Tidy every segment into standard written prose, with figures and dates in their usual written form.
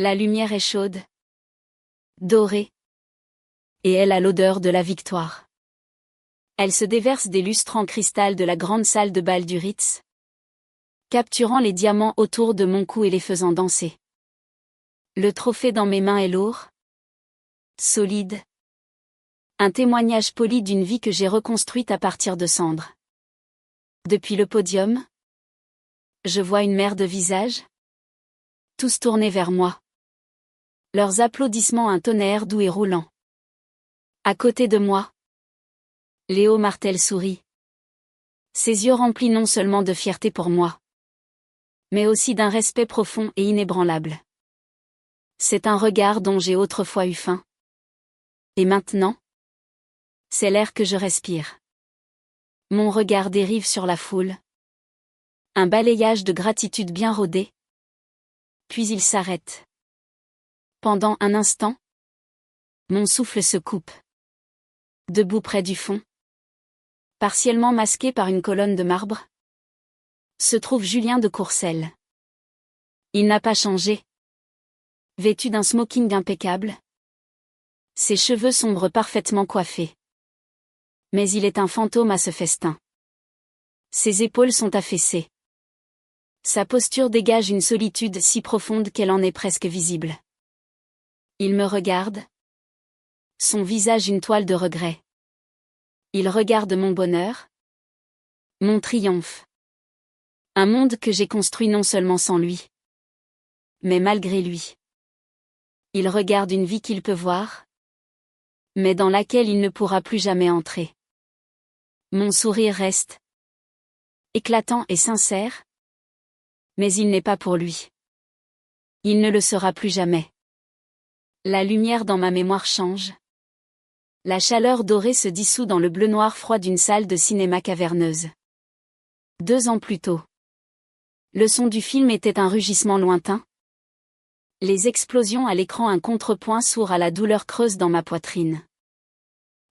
La lumière est chaude, dorée, et elle a l'odeur de la victoire. Elle se déverse des lustres en cristal de la grande salle de bal du Ritz, capturant les diamants autour de mon cou et les faisant danser. Le trophée dans mes mains est lourd, solide. Un témoignage poli d'une vie que j'ai reconstruite à partir de cendres. Depuis le podium, je vois une mer de visages, tous tournés vers moi. Leurs applaudissements un tonnerre doux et roulant. À côté de moi, Léo Martel sourit. Ses yeux remplis non seulement de fierté pour moi, mais aussi d'un respect profond et inébranlable. C'est un regard dont j'ai autrefois eu faim. Et maintenant, c'est l'air que je respire. Mon regard dérive sur la foule. Un balayage de gratitude bien rodé. Puis il s'arrête. Pendant un instant, mon souffle se coupe. Debout près du fond, partiellement masqué par une colonne de marbre, se trouve Julien de Courcelles. Il n'a pas changé. Vêtu d'un smoking impeccable, ses cheveux sombres parfaitement coiffés. Mais il est un fantôme à ce festin. Ses épaules sont affaissées. Sa posture dégage une solitude si profonde qu'elle en est presque visible. Il me regarde. Son visage une toile de regret. Il regarde mon bonheur. Mon triomphe. Un monde que j'ai construit non seulement sans lui, mais malgré lui. Il regarde une vie qu'il peut voir, mais dans laquelle il ne pourra plus jamais entrer. Mon sourire reste éclatant et sincère, mais il n'est pas pour lui. Il ne le sera plus jamais. La lumière dans ma mémoire change. La chaleur dorée se dissout dans le bleu-noir froid d'une salle de cinéma caverneuse. 2 ans plus tôt. Le son du film était un rugissement lointain. Les explosions à l'écran un contrepoint sourd à la douleur creuse dans ma poitrine.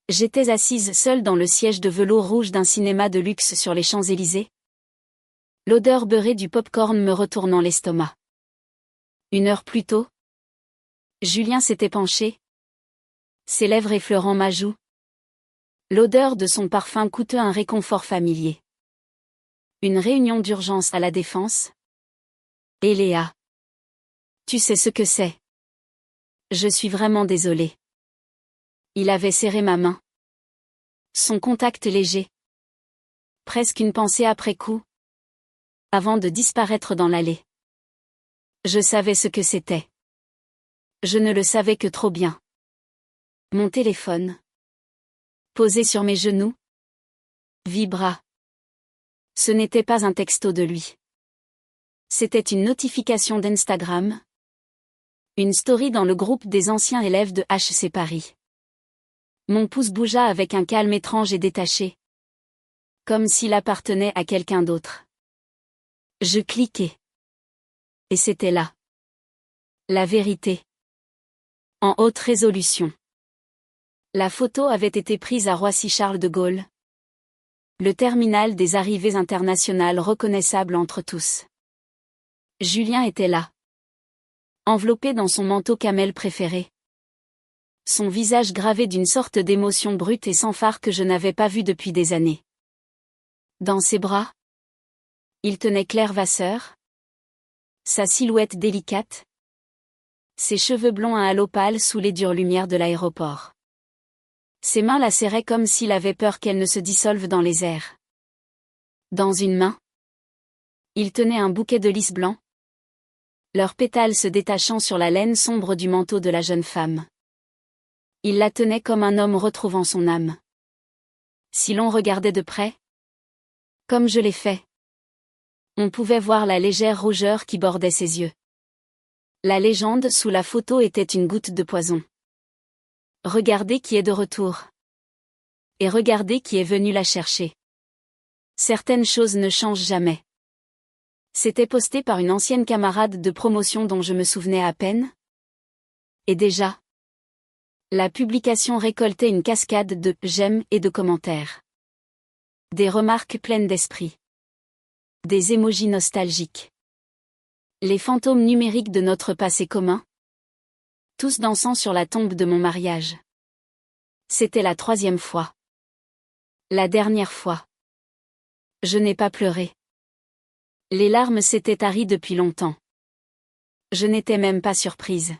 J'étais assise seule dans le siège de velours rouge d'un cinéma de luxe sur les Champs-Élysées. L'odeur beurrée du pop-corn me retournant l'estomac. 1 heure plus tôt, Julien s'était penché, ses lèvres effleurant ma joue. L'odeur de son parfum coûtait un réconfort familier. Une réunion d'urgence à la Défense. Et Léa. Tu sais ce que c'est. Je suis vraiment désolée. Il avait serré ma main. Son contact léger. Presque une pensée après coup. Avant de disparaître dans l'allée. Je savais ce que c'était. Je ne le savais que trop bien. Mon téléphone, posé sur mes genoux, vibra. Ce n'était pas un texto de lui. C'était une notification d'Instagram. Une story dans le groupe des anciens élèves de HC Paris. Mon pouce bougea avec un calme étrange et détaché. Comme s'il appartenait à quelqu'un d'autre. Je cliquai. Et c'était là. La vérité. En haute résolution. La photo avait été prise à Roissy-Charles de Gaulle. Le terminal des arrivées internationales reconnaissable entre tous. Julien était là. Enveloppé dans son manteau camel préféré. Son visage gravé d'une sorte d'émotion brute et sans phare que je n'avais pas vue depuis des années. Dans ses bras, il tenait Claire Vasseur. Sa silhouette délicate. Ses cheveux blonds à halo pâle sous les dures lumières de l'aéroport. Ses mains la serraient comme s'il avait peur qu'elle ne se dissolve dans les airs. Dans une main, il tenait un bouquet de lys blanc. Leurs pétales se détachant sur la laine sombre du manteau de la jeune femme. Il la tenait comme un homme retrouvant son âme. Si l'on regardait de près, comme je l'ai fait, on pouvait voir la légère rougeur qui bordait ses yeux. La légende sous la photo était une goutte de poison. Regardez qui est de retour. Et regardez qui est venu la chercher. Certaines choses ne changent jamais. C'était posté par une ancienne camarade de promotion dont je me souvenais à peine. Et déjà, la publication récoltait une cascade de j'aime et de commentaires. Des remarques pleines d'esprit. Des émojis nostalgiques. Les fantômes numériques de notre passé commun. tous dansant sur la tombe de mon mariage. C'était la 3e fois. La dernière fois. Je n'ai pas pleuré. Les larmes s'étaient taries depuis longtemps. Je n'étais même pas surprise.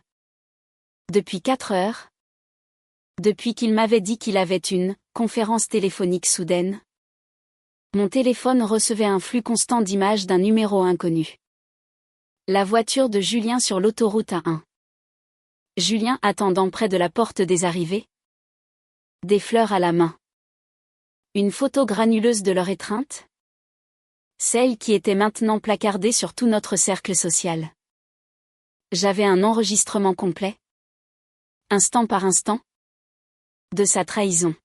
Depuis 4 heures. Depuis qu'il m'avait dit qu'il avait une conférence téléphonique soudaine. Mon téléphone recevait un flux constant d'images d'un numéro inconnu. La voiture de Julien sur l'autoroute A1. Julien attendant près de la porte des arrivées. Des fleurs à la main. Une photo granuleuse de leur étreinte. Celle qui était maintenant placardée sur tout notre cercle social. J'avais un enregistrement complet. Instant par instant. De sa trahison.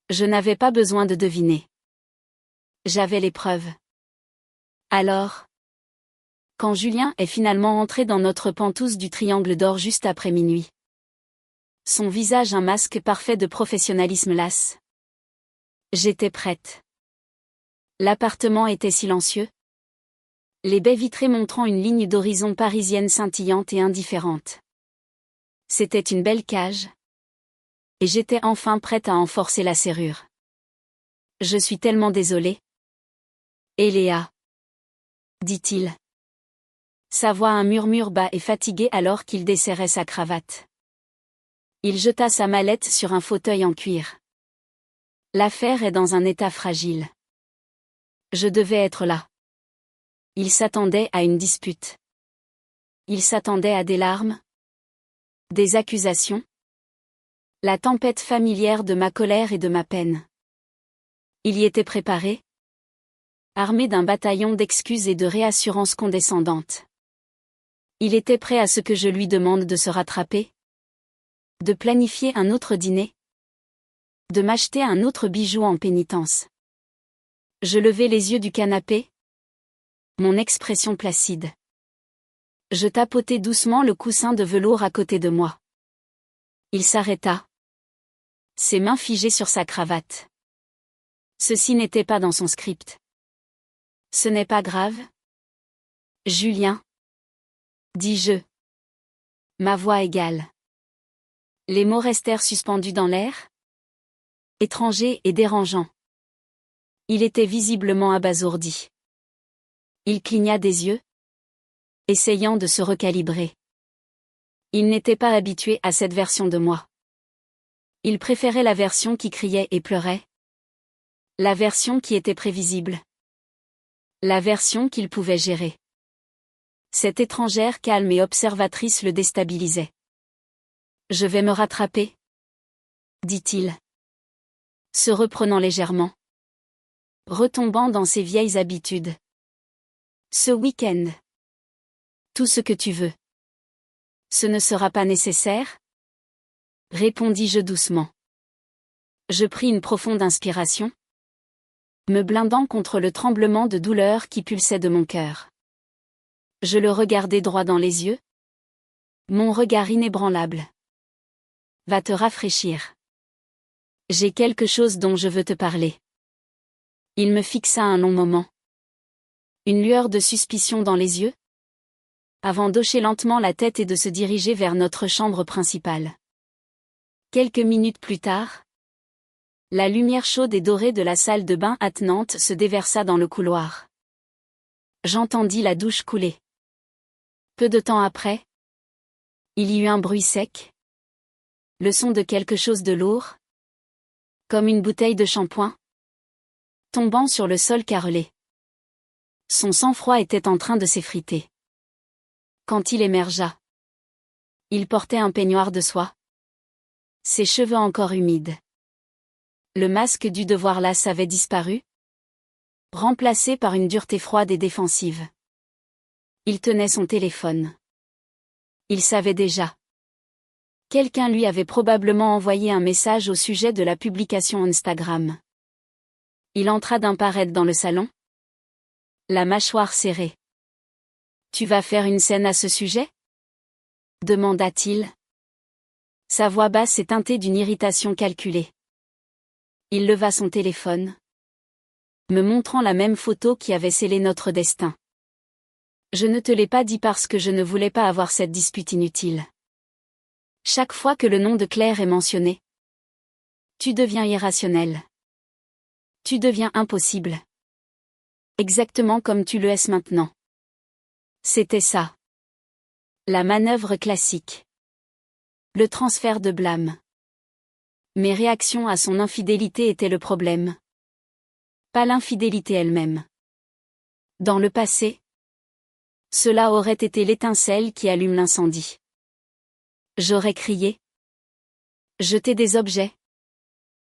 Je n'avais pas besoin de deviner. J'avais les preuves. Alors, quand Julien est finalement entré dans notre pentouse du Triangle d'Or juste après minuit. Son visage un masque parfait de professionnalisme las. J'étais prête. L'appartement était silencieux. Les baies vitrées montrant une ligne d'horizon parisienne scintillante et indifférente. C'était une belle cage. Et j'étais enfin prête à en forcer la serrure. Je suis tellement désolée. Eléa. Dit-il. Sa voix un murmure bas et fatigué alors qu'il desserrait sa cravate. Il jeta sa mallette sur un fauteuil en cuir. L'affaire est dans un état fragile. Je devais être là. Il s'attendait à une dispute. Il s'attendait à des larmes. Des accusations. La tempête familière de ma colère et de ma peine. Il y était préparé. Armé d'un bataillon d'excuses et de réassurances condescendantes. Il était prêt à ce que je lui demande de se rattraper. De planifier un autre dîner. De m'acheter un autre bijou en pénitence. Je levai les yeux du canapé. Mon expression placide. Je tapotai doucement le coussin de velours à côté de moi. Il s'arrêta. Ses mains figées sur sa cravate. Ceci n'était pas dans son script. Ce n'est pas grave. Julien. Dis-je. Ma voix égale. Les mots restèrent suspendus dans l'air. Étranger et dérangeant. Il était visiblement abasourdi. Il cligna des yeux. Essayant de se recalibrer. Il n'était pas habitué à cette version de moi. Il préférait la version qui criait et pleurait. La version qui était prévisible. La version qu'il pouvait gérer. Cette étrangère calme et observatrice le déstabilisait. Je vais me rattraper. Dit-il. Se reprenant légèrement. Retombant dans ses vieilles habitudes. Ce week-end. Tout ce que tu veux. Ce ne sera pas nécessaire? Répondis-je doucement. Je pris une profonde inspiration. Me blindant contre le tremblement de douleur qui pulsait de mon cœur. Je le regardai droit dans les yeux. Mon regard inébranlable. Va te rafraîchir. J'ai quelque chose dont je veux te parler. Il me fixa un long moment. Une lueur de suspicion dans les yeux. Avant d'hocher lentement la tête et de se diriger vers notre chambre principale. Quelques minutes plus tard, la lumière chaude et dorée de la salle de bain attenante se déversa dans le couloir. J'entendis la douche couler. Peu de temps après, il y eut un bruit sec. Le son de quelque chose de lourd. Comme une bouteille de shampoing. Tombant sur le sol carrelé. Son sang-froid était en train de s'effriter. Quand il émergea. Il portait un peignoir de soie. Ses cheveux encore humides. Le masque du devoir lasse avait disparu. Remplacé par une dureté froide et défensive. Il tenait son téléphone. Il savait déjà. Quelqu'un lui avait probablement envoyé un message au sujet de la publication Instagram. Il entra d'un pas raide dans le salon. La mâchoire serrée. Tu vas faire une scène à ce sujet? Demanda-t-il. Sa voix basse et teintée d'une irritation calculée. Il leva son téléphone. Me montrant la même photo qui avait scellé notre destin. Je ne te l'ai pas dit parce que je ne voulais pas avoir cette dispute inutile. Chaque fois que le nom de Claire est mentionné, tu deviens irrationnel. Tu deviens impossible. Exactement comme tu le es maintenant. C'était ça. La manœuvre classique. Le transfert de blâme. Mes réactions à son infidélité étaient le problème. Pas l'infidélité elle-même. Dans le passé, cela aurait été l'étincelle qui allume l'incendie. J'aurais crié. Jeté des objets.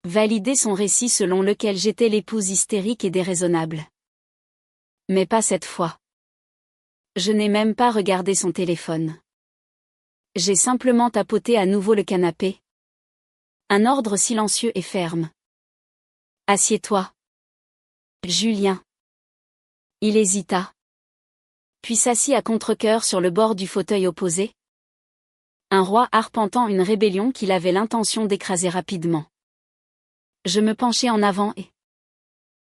Validé son récit selon lequel j'étais l'épouse hystérique et déraisonnable. Mais pas cette fois. Je n'ai même pas regardé son téléphone. J'ai simplement tapoté à nouveau le canapé. Un ordre silencieux et ferme. Assieds-toi. Julien. Il hésita. Puis s'assit à contre-cœur sur le bord du fauteuil opposé. Un roi arpentant une rébellion qu'il avait l'intention d'écraser rapidement. Je me penchai en avant et,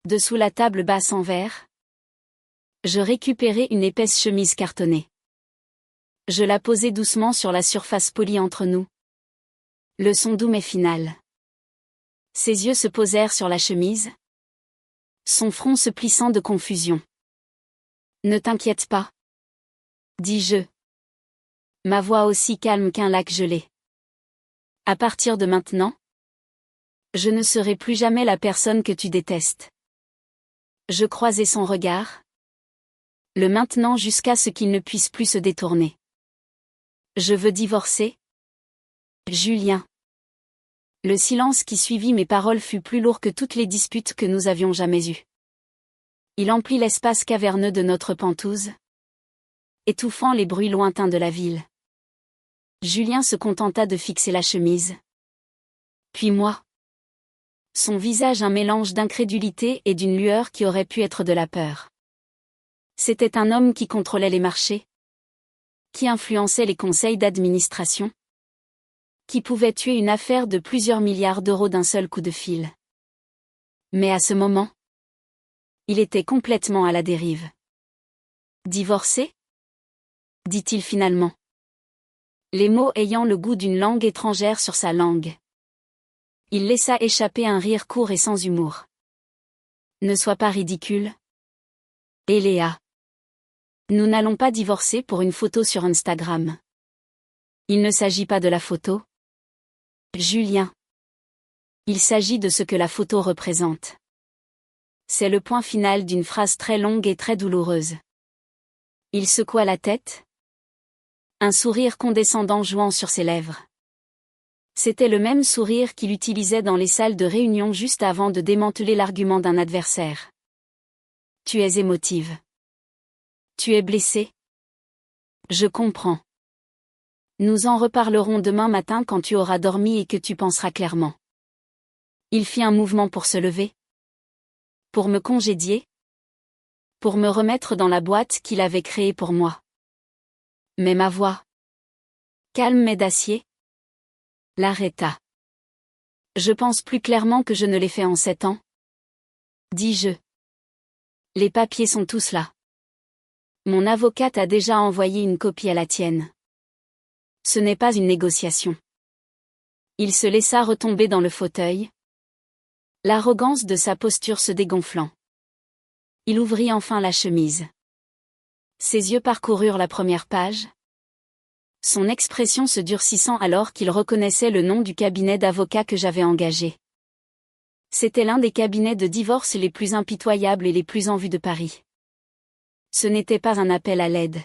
dessous la table basse en verre, je récupérai une épaisse chemise cartonnée. Je la posai doucement sur la surface polie entre nous. Le son doux mais final. Ses yeux se posèrent sur la chemise. Son front se plissant de confusion. Ne t'inquiète pas, dis-je. Ma voix aussi calme qu'un lac gelé. À partir de maintenant, je ne serai plus jamais la personne que tu détestes. Je croisai son regard. Le maintenant jusqu'à ce qu'il ne puisse plus se détourner. Je veux divorcer. Julien. Le silence qui suivit mes paroles fut plus lourd que toutes les disputes que nous avions jamais eues. Il emplit l'espace caverneux de notre pentouse, étouffant les bruits lointains de la ville. Julien se contenta de fixer la chemise. Puis moi. Son visage un mélange d'incrédulité et d'une lueur qui aurait pu être de la peur. C'était un homme qui contrôlait les marchés, qui influençait les conseils d'administration, qui pouvait tuer une affaire de plusieurs milliards d'euros d'un seul coup de fil. Mais à ce moment, il était complètement à la dérive. Divorcé ? Dit-il finalement. Les mots ayant le goût d'une langue étrangère sur sa langue. Il laissa échapper un rire court et sans humour. Ne sois pas ridicule. Eléa. Nous n'allons pas divorcer pour une photo sur Instagram. Il ne s'agit pas de la photo. Julien. Il s'agit de ce que la photo représente. C'est le point final d'une phrase très longue et très douloureuse. Il secoua la tête. Un sourire condescendant jouant sur ses lèvres. C'était le même sourire qu'il utilisait dans les salles de réunion juste avant de démanteler l'argument d'un adversaire. Tu es émotive. Tu es blessée. Je comprends. Nous en reparlerons demain matin quand tu auras dormi et que tu penseras clairement. Il fit un mouvement pour se lever. Pour me congédier. Pour me remettre dans la boîte qu'il avait créée pour moi. Mais ma voix, calme mais d'acier, l'arrêta. Je pense plus clairement que je ne l'ai fait en 7 ans. Dis-je. Les papiers sont tous là. Mon avocate a déjà envoyé une copie à la tienne. Ce n'est pas une négociation. Il se laissa retomber dans le fauteuil. L'arrogance de sa posture se dégonflant. Il ouvrit enfin la chemise. Ses yeux parcoururent la première page. Son expression se durcissant alors qu'il reconnaissait le nom du cabinet d'avocats que j'avais engagé. C'était l'un des cabinets de divorce les plus impitoyables et les plus en vue de Paris. Ce n'était pas un appel à l'aide.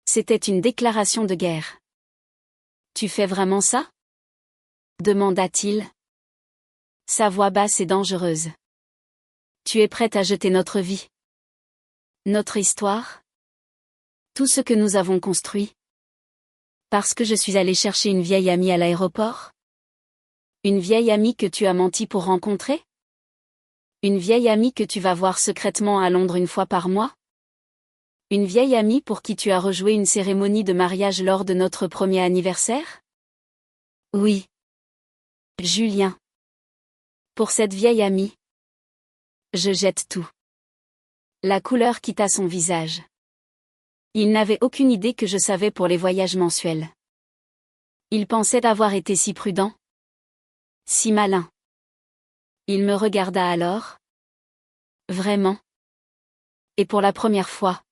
C'était une déclaration de guerre. Tu fais vraiment ça ? Demanda-t-il. Sa voix basse et dangereuse. Tu es prête à jeter notre vie ? Notre histoire ? Tout ce que nous avons construit ? Parce que je suis allé chercher une vieille amie à l'aéroport ? Une vieille amie que tu as menti pour rencontrer ? Une vieille amie que tu vas voir secrètement à Londres une fois par mois ? Une vieille amie pour qui tu as rejoué une cérémonie de mariage lors de notre premier anniversaire ? Oui. Julien. Pour cette vieille amie, je jette tout. La couleur quitta son visage. Il n'avait aucune idée que je savais pour les voyages mensuels. Il pensait avoir été si prudent. Si malin. Il me regarda alors. Vraiment. Et pour la première fois.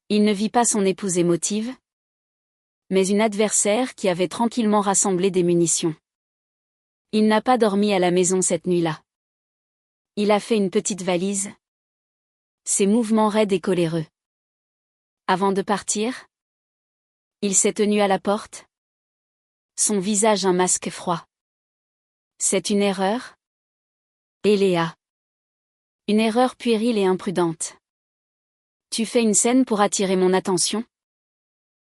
Il ne vit pas son épouse émotive, mais une adversaire qui avait tranquillement rassemblé des munitions. Il n'a pas dormi à la maison cette nuit-là. Il a fait une petite valise. Ses mouvements raides et coléreux. Avant de partir, il s'est tenu à la porte. Son visage un masque froid. C'est une erreur? Eléa. Une erreur puérile et imprudente. Tu fais une scène pour attirer mon attention?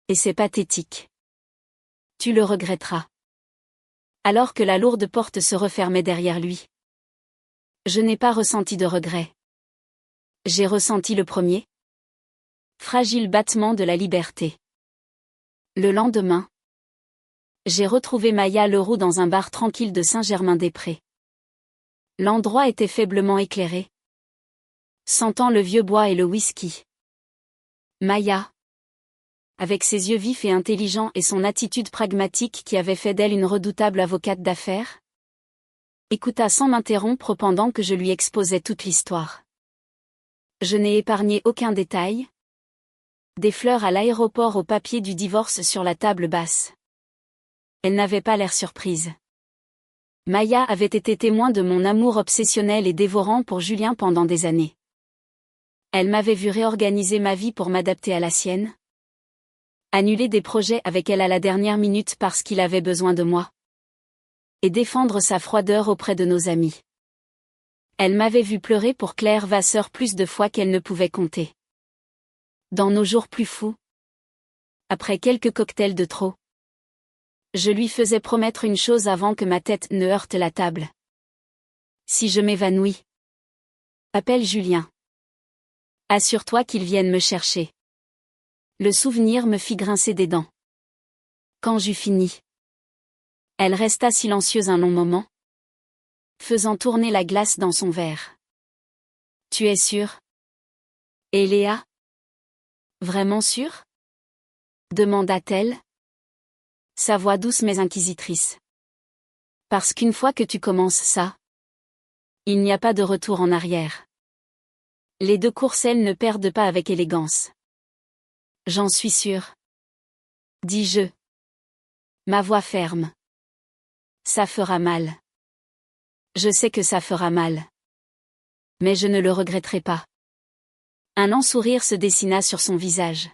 Et c'est pathétique. Tu le regretteras. Alors que la lourde porte se refermait derrière lui. Je n'ai pas ressenti de regret. J'ai ressenti le premier. Fragile battement de la liberté. Le lendemain, j'ai retrouvé Maya Leroux dans un bar tranquille de Saint-Germain-des-Prés. L'endroit était faiblement éclairé. Sentant le vieux bois et le whisky. Maya, avec ses yeux vifs et intelligents et son attitude pragmatique qui avait fait d'elle une redoutable avocate d'affaires, écouta sans m'interrompre pendant que je lui exposais toute l'histoire. Je n'ai épargné aucun détail. Des fleurs à l'aéroport au papier du divorce sur la table basse. Elle n'avait pas l'air surprise. Maya avait été témoin de mon amour obsessionnel et dévorant pour Julien pendant des années. Elle m'avait vu réorganiser ma vie pour m'adapter à la sienne. Annuler des projets avec elle à la dernière minute parce qu'il avait besoin de moi. Et défendre sa froideur auprès de nos amis. Elle m'avait vu pleurer pour Claire Vasseur plus de fois qu'elle ne pouvait compter. Dans nos jours plus fous. Après quelques cocktails de trop. Je lui faisais promettre une chose avant que ma tête ne heurte la table. Si je m'évanouis. Appelle Julien. Assure-toi qu'il vienne me chercher. Le souvenir me fit grincer des dents. Quand j'eus fini. Elle resta silencieuse un long moment. Faisant tourner la glace dans son verre. Tu es sûre? Et Léa? Vraiment sûre? Demanda-t-elle. Sa voix douce mais inquisitrice. Parce qu'une fois que tu commences ça, il n'y a pas de retour en arrière. Les deux courcelles ne perdent pas avec élégance. J'en suis sûre. Dis-je. Ma voix ferme. Ça fera mal. Je sais que ça fera mal. Mais je ne le regretterai pas. Un lent sourire se dessina sur son visage.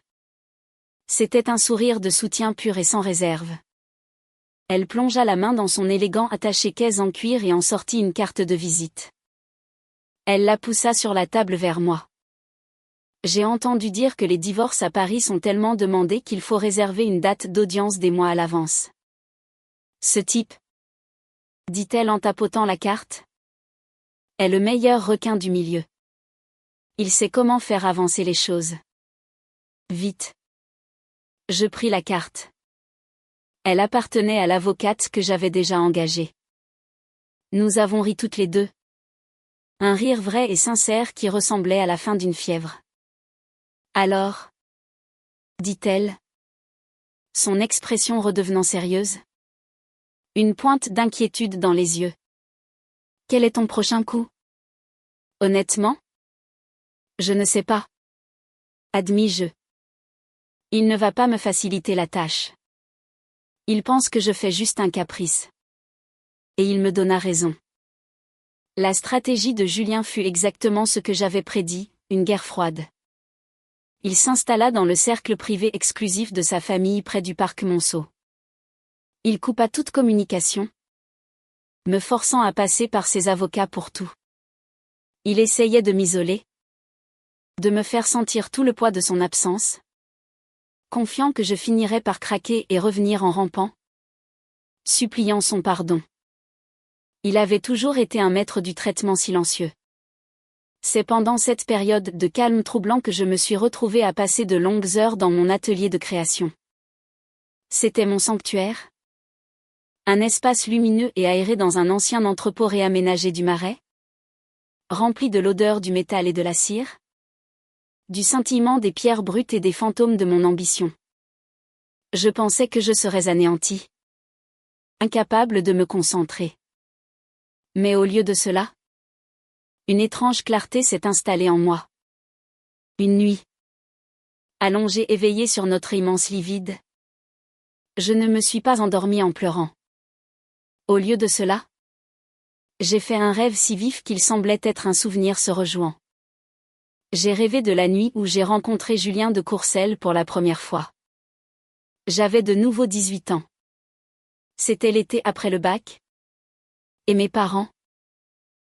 C'était un sourire de soutien pur et sans réserve. Elle plongea la main dans son élégant attaché-caisse en cuir et en sortit une carte de visite. Elle la poussa sur la table vers moi. J'ai entendu dire que les divorces à Paris sont tellement demandés qu'il faut réserver une date d'audience des mois à l'avance. Ce type, dit-elle en tapotant la carte, est le meilleur requin du milieu. Il sait comment faire avancer les choses. Vite. Je pris la carte. Elle appartenait à l'avocate que j'avais déjà engagée. Nous avons ri toutes les deux. Un rire vrai et sincère qui ressemblait à la fin d'une fièvre. Alors, dit-elle, son expression redevenant sérieuse. Une pointe d'inquiétude dans les yeux. Quel est ton prochain coup? Honnêtement? Je ne sais pas. Admis-je. Il ne va pas me faciliter la tâche. Il pense que je fais juste un caprice. Et il me donna raison. La stratégie de Julien fut exactement ce que j'avais prédit, une guerre froide. Il s'installa dans le cercle privé exclusif de sa famille près du parc Monceau. Il coupa toute communication, me forçant à passer par ses avocats pour tout. Il essayait de m'isoler, de me faire sentir tout le poids de son absence, confiant que je finirais par craquer et revenir en rampant, suppliant son pardon. Il avait toujours été un maître du traitement silencieux. C'est pendant cette période de calme troublant que je me suis retrouvée à passer de longues heures dans mon atelier de création. C'était mon sanctuaire. Un espace lumineux et aéré dans un ancien entrepôt réaménagé du Marais, rempli de l'odeur du métal et de la cire, du scintillement des pierres brutes et des fantômes de mon ambition. Je pensais que je serais anéantie. incapable de me concentrer. Mais au lieu de cela, une étrange clarté s'est installée en moi. Une nuit, allongée éveillée sur notre immense lit vide, je ne me suis pas endormie en pleurant. Au lieu de cela, j'ai fait un rêve si vif qu'il semblait être un souvenir se rejoignant. J'ai rêvé de la nuit où j'ai rencontré Julien de Courcelles pour la première fois. J'avais de nouveau 18 ans. C'était l'été après le bac. Et mes parents,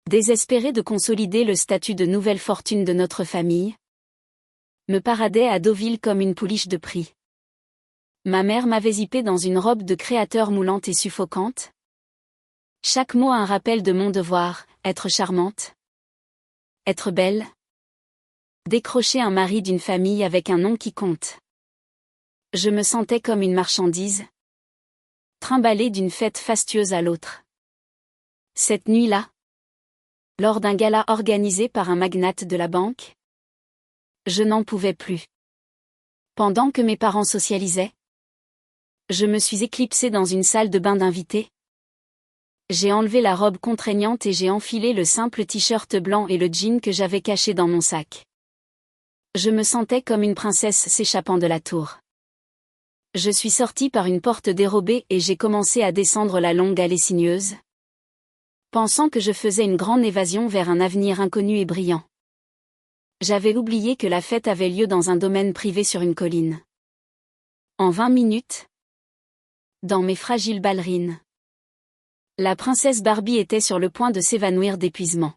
désespérés de consolider le statut de nouvelle fortune de notre famille, me paradaient à Deauville comme une pouliche de prix. Ma mère m'avait zippée dans une robe de créateur moulante et suffocante. Chaque mot un rappel de mon devoir, être charmante, être belle, décrocher un mari d'une famille avec un nom qui compte. Je me sentais comme une marchandise, trimballée d'une fête fastueuse à l'autre. Cette nuit-là, lors d'un gala organisé par un magnate de la banque, je n'en pouvais plus. Pendant que mes parents socialisaient, je me suis éclipsée dans une salle de bain d'invités. J'ai enlevé la robe contraignante et j'ai enfilé le simple t-shirt blanc et le jean que j'avais caché dans mon sac. Je me sentais comme une princesse s'échappant de la tour. Je suis sortie par une porte dérobée et j'ai commencé à descendre la longue allée sinueuse, pensant que je faisais une grande évasion vers un avenir inconnu et brillant. J'avais oublié que la fête avait lieu dans un domaine privé sur une colline. En 20 minutes, dans mes fragiles ballerines, la princesse Barbie était sur le point de s'évanouir d'épuisement.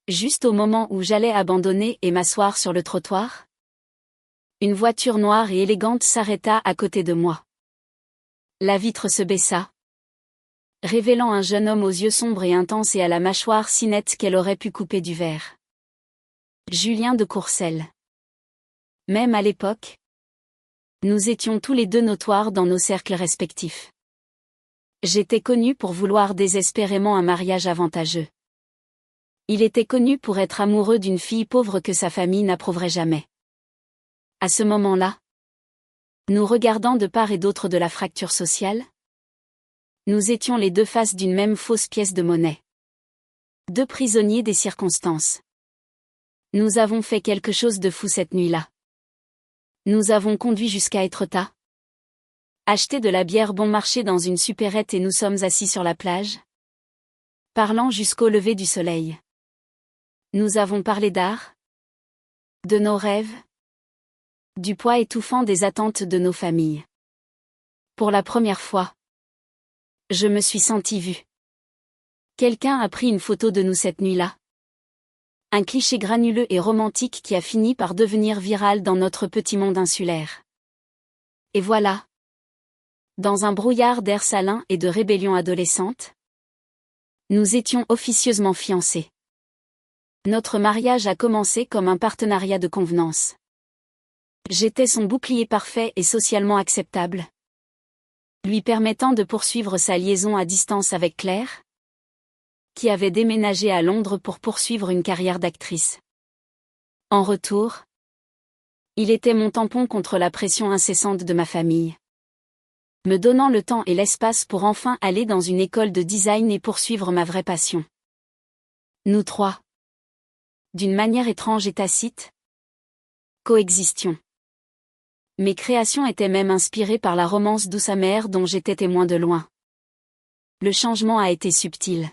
Juste au moment où j'allais abandonner et m'asseoir sur le trottoir, une voiture noire et élégante s'arrêta à côté de moi. La vitre se baissa, révélant un jeune homme aux yeux sombres et intenses et à la mâchoire si nette qu'elle aurait pu couper du verre. Julien de Courcelles. Même à l'époque, nous étions tous les deux notoires dans nos cercles respectifs. J'étais connu pour vouloir désespérément un mariage avantageux. Il était connu pour être amoureux d'une fille pauvre que sa famille n'approuverait jamais. À ce moment-là, nous regardant de part et d'autre de la fracture sociale, nous étions les deux faces d'une même fausse pièce de monnaie. Deux prisonniers des circonstances. Nous avons fait quelque chose de fou cette nuit-là. Nous avons conduit jusqu'à Étretat, acheté de la bière bon marché dans une supérette et nous sommes assis sur la plage, parlant jusqu'au lever du soleil. Nous avons parlé d'art, de nos rêves, du poids étouffant des attentes de nos familles. Pour la première fois, je me suis sentie vue. Quelqu'un a pris une photo de nous cette nuit-là. Un cliché granuleux et romantique qui a fini par devenir viral dans notre petit monde insulaire. Et voilà. Dans un brouillard d'air salin et de rébellion adolescente, nous étions officieusement fiancés. Notre mariage a commencé comme un partenariat de convenance. J'étais son bouclier parfait et socialement acceptable, lui permettant de poursuivre sa liaison à distance avec Claire, qui avait déménagé à Londres pour poursuivre une carrière d'actrice. En retour, il était mon tampon contre la pression incessante de ma famille, me donnant le temps et l'espace pour enfin aller dans une école de design et poursuivre ma vraie passion. Nous trois, d'une manière étrange et tacite, coexistions. Mes créations étaient même inspirées par la romance douce amère dont j'étais témoin de loin. Le changement a été subtil.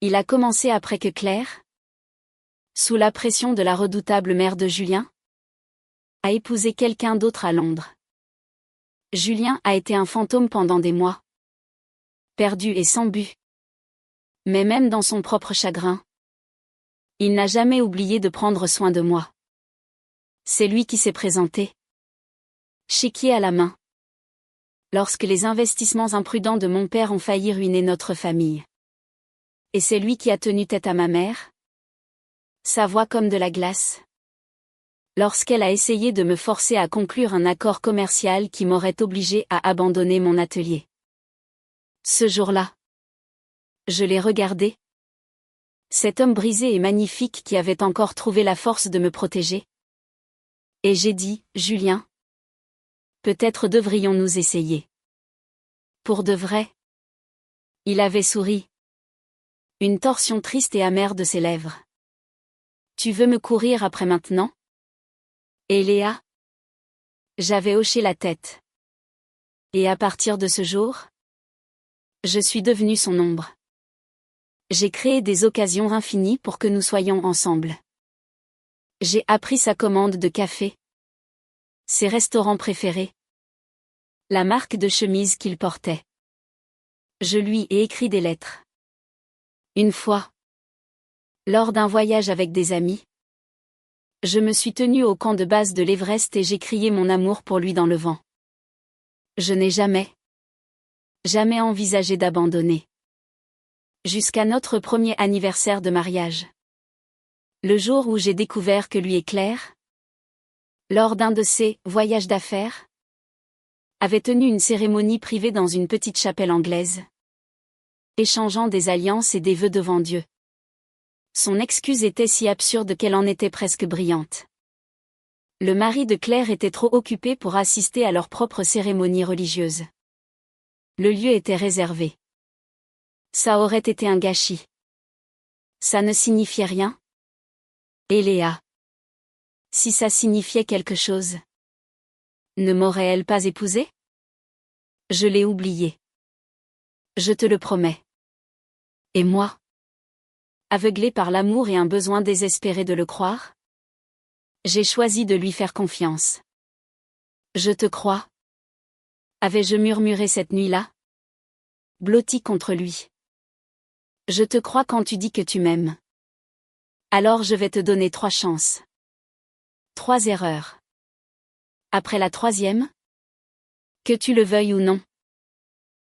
Il a commencé après que Claire, sous la pression de la redoutable mère de Julien, a épousé quelqu'un d'autre à Londres. Julien a été un fantôme pendant des mois, perdu et sans but. Mais même dans son propre chagrin, il n'a jamais oublié de prendre soin de moi. C'est lui qui s'est présenté, chéquier à la main, lorsque les investissements imprudents de mon père ont failli ruiner notre famille. Et c'est lui qui a tenu tête à ma mère, sa voix comme de la glace, lorsqu'elle a essayé de me forcer à conclure un accord commercial qui m'aurait obligé à abandonner mon atelier. Ce jour-là, je l'ai regardé, cet homme brisé et magnifique qui avait encore trouvé la force de me protéger. Et j'ai dit, Julien, peut-être devrions-nous essayer. Pour de vrai. Il avait souri. Une torsion triste et amère de ses lèvres. Tu veux me courir après maintenant? Et Léa? J'avais hoché la tête. Et à partir de ce jour? Je suis devenue son ombre. J'ai créé des occasions infinies pour que nous soyons ensemble. J'ai appris sa commande de café. Ses restaurants préférés. La marque de chemise qu'il portait. Je lui ai écrit des lettres. Une fois. Lors d'un voyage avec des amis. Je me suis tenue au camp de base de l'Everest et j'ai crié mon amour pour lui dans le vent. Je n'ai jamais envisagé d'abandonner. Jusqu'à notre premier anniversaire de mariage. Le jour où j'ai découvert que lui et Claire, lors d'un de ses voyages d'affaires, avaient tenu une cérémonie privée dans une petite chapelle anglaise, échangeant des alliances et des vœux devant Dieu. Son excuse était si absurde qu'elle en était presque brillante. Le mari de Claire était trop occupé pour assister à leur propre cérémonie religieuse. Le lieu était réservé. Ça aurait été un gâchis. Ça ne signifiait rien? Et Léa? Si ça signifiait quelque chose, ne m'aurait-elle pas épousé? Je l'ai oublié. Je te le promets. Et moi? Aveuglé par l'amour et un besoin désespéré de le croire? J'ai choisi de lui faire confiance. Je te crois? Avais-je murmuré cette nuit-là? Blotti contre lui. Je te crois quand tu dis que tu m'aimes. Alors je vais te donner 3 chances. 3 erreurs. Après la 3e? Que tu le veuilles ou non.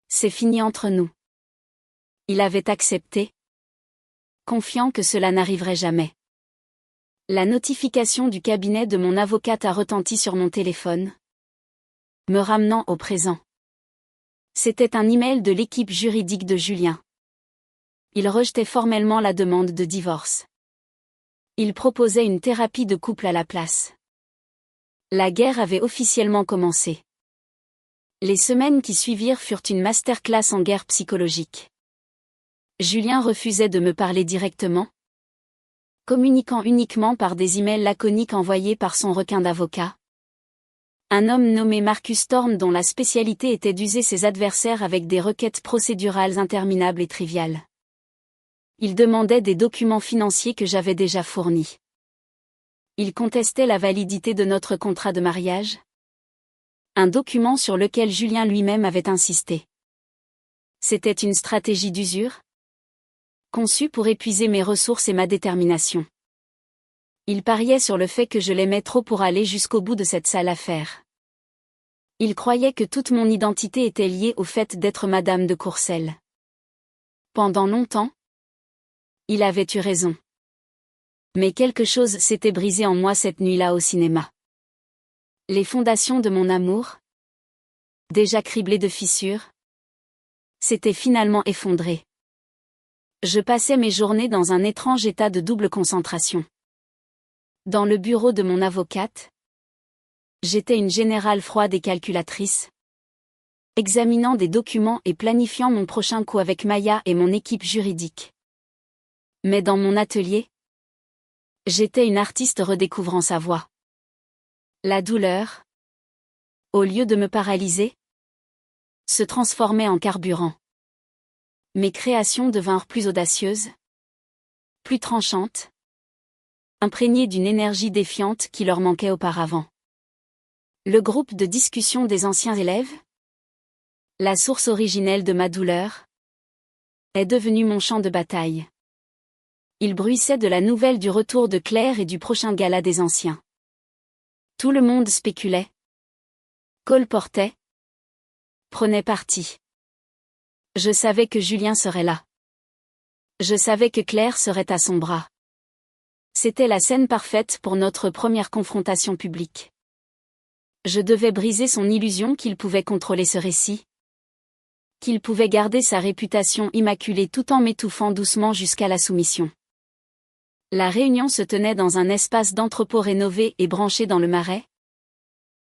C'est fini entre nous. Il avait accepté. Confiant que cela n'arriverait jamais. La notification du cabinet de mon avocate a retenti sur mon téléphone, me ramenant au présent. C'était un email de l'équipe juridique de Julien. Il rejetait formellement la demande de divorce. Il proposait une thérapie de couple à la place. La guerre avait officiellement commencé. Les semaines qui suivirent furent une masterclass en guerre psychologique. Julien refusait de me parler directement, communiquant uniquement par des emails laconiques envoyés par son requin d'avocat. Un homme nommé Marcus Thorne dont la spécialité était d'user ses adversaires avec des requêtes procédurales interminables et triviales. Il demandait des documents financiers que j'avais déjà fournis. Il contestait la validité de notre contrat de mariage. Un document sur lequel Julien lui-même avait insisté. C'était une stratégie d'usure, conçue pour épuiser mes ressources et ma détermination. Il pariait sur le fait que je l'aimais trop pour aller jusqu'au bout de cette sale affaire. Il croyait que toute mon identité était liée au fait d'être Madame de Courcelles. Pendant longtemps, il avait eu raison. Mais quelque chose s'était brisé en moi cette nuit-là au cinéma. Les fondations de mon amour, déjà criblées de fissures, s'étaient finalement effondrées. Je passais mes journées dans un étrange état de double concentration. Dans le bureau de mon avocate, j'étais une générale froide et calculatrice, examinant des documents et planifiant mon prochain coup avec Maya et mon équipe juridique. Mais dans mon atelier, j'étais une artiste redécouvrant sa voix. La douleur, au lieu de me paralyser, se transformait en carburant. Mes créations devinrent plus audacieuses, plus tranchantes, imprégnées d'une énergie défiante qui leur manquait auparavant. Le groupe de discussion des anciens élèves, la source originelle de ma douleur, est devenu mon champ de bataille. Il bruissait de la nouvelle du retour de Claire et du prochain gala des anciens. Tout le monde spéculait, colportait, prenait parti. Je savais que Julien serait là. Je savais que Claire serait à son bras. C'était la scène parfaite pour notre première confrontation publique. Je devais briser son illusion qu'il pouvait contrôler ce récit, qu'il pouvait garder sa réputation immaculée tout en m'étouffant doucement jusqu'à la soumission. La réunion se tenait dans un espace d'entrepôt rénové et branché dans le marais,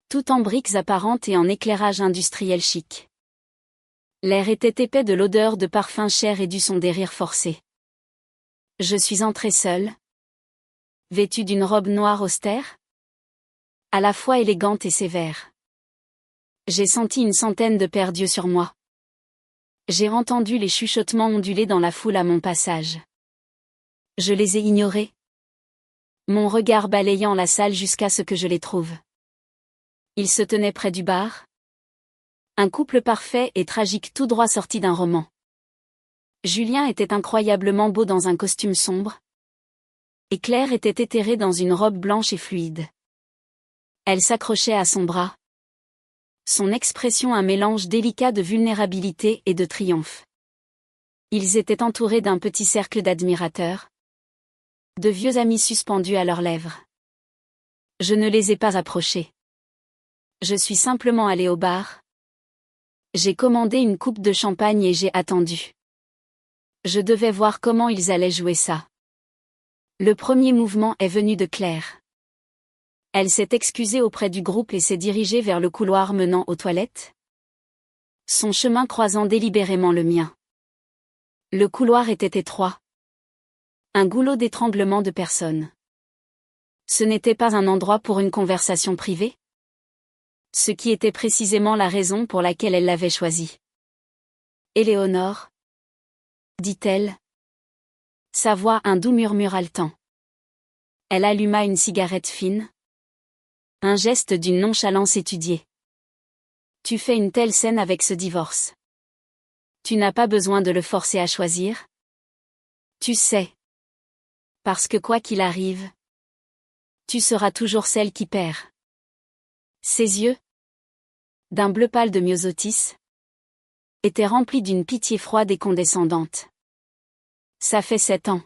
tout en briques apparentes et en éclairage industriel chic. L'air était épais de l'odeur de parfum cher et du son des rires forcés. Je suis entrée seule, vêtue d'une robe noire austère, à la fois élégante et sévère. J'ai senti une centaine de paires d'yeux sur moi. J'ai entendu les chuchotements onduler dans la foule à mon passage. Je les ai ignorés, mon regard balayant la salle jusqu'à ce que je les trouve. Ils se tenaient près du bar. Un couple parfait et tragique tout droit sorti d'un roman. Julien était incroyablement beau dans un costume sombre, et Claire était éthérée dans une robe blanche et fluide. Elle s'accrochait à son bras. Son expression un mélange délicat de vulnérabilité et de triomphe. Ils étaient entourés d'un petit cercle d'admirateurs, de vieux amis suspendus à leurs lèvres. Je ne les ai pas approchés. Je suis simplement allée au bar. J'ai commandé une coupe de champagne et j'ai attendu. Je devais voir comment ils allaient jouer ça. Le premier mouvement est venu de Claire. Elle s'est excusée auprès du groupe et s'est dirigée vers le couloir menant aux toilettes, son chemin croisant délibérément le mien. Le couloir était étroit. Un goulot d'étranglement de personnes. Ce n'était pas un endroit pour une conversation privée? Ce qui était précisément la raison pour laquelle elle l'avait choisi. Éléonore, dit-elle. Sa voix un doux murmure haletant. Elle alluma une cigarette fine. Un geste d'une nonchalance étudiée. Tu fais une telle scène avec ce divorce. Tu n'as pas besoin de le forcer à choisir. Tu sais. Parce que quoi qu'il arrive, tu seras toujours celle qui perd. Ses yeux, d'un bleu pâle de myosotis, étaient remplis d'une pitié froide et condescendante. Ça fait 7 ans.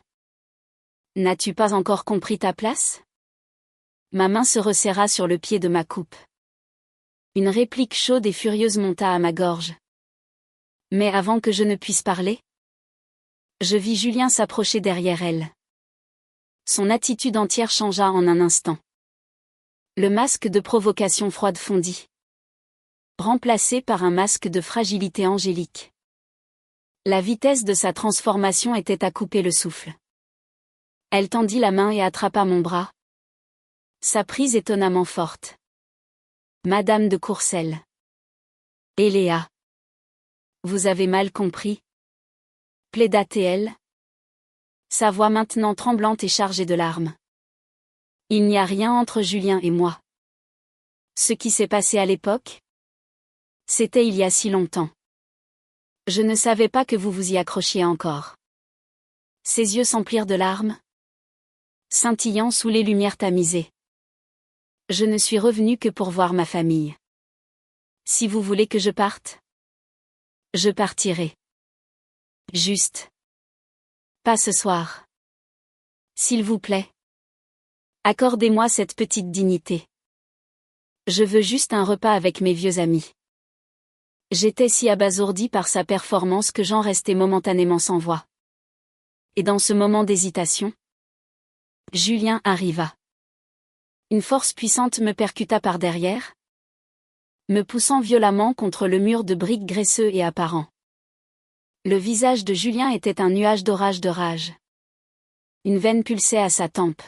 N'as-tu pas encore compris ta place? Ma main se resserra sur le pied de ma coupe. Une réplique chaude et furieuse monta à ma gorge. Mais avant que je ne puisse parler, je vis Julien s'approcher derrière elle. Son attitude entière changea en un instant. Le masque de provocation froide fondit, remplacé par un masque de fragilité angélique. La vitesse de sa transformation était à couper le souffle. Elle tendit la main et attrapa mon bras. Sa prise étonnamment forte. Madame de Courcelles. Et Léa. Vous avez mal compris. Plaida-t-elle. Sa voix maintenant tremblante et chargée de larmes. Il n'y a rien entre Julien et moi. Ce qui s'est passé à l'époque, c'était il y a si longtemps. Je ne savais pas que vous vous y accrochiez encore. Ses yeux s'emplirent de larmes, scintillant sous les lumières tamisées. Je ne suis revenue que pour voir ma famille. Si vous voulez que je parte, je partirai. Juste. Pas ce soir. S'il vous plaît. Accordez-moi cette petite dignité. Je veux juste un repas avec mes vieux amis. J'étais si abasourdie par sa performance que j'en restais momentanément sans voix. Et dans ce moment d'hésitation, Julien arriva. Une force puissante me percuta par derrière, me poussant violemment contre le mur de briques graisseux et apparent. Le visage de Julien était un nuage d'orage de rage. Une veine pulsait à sa tempe.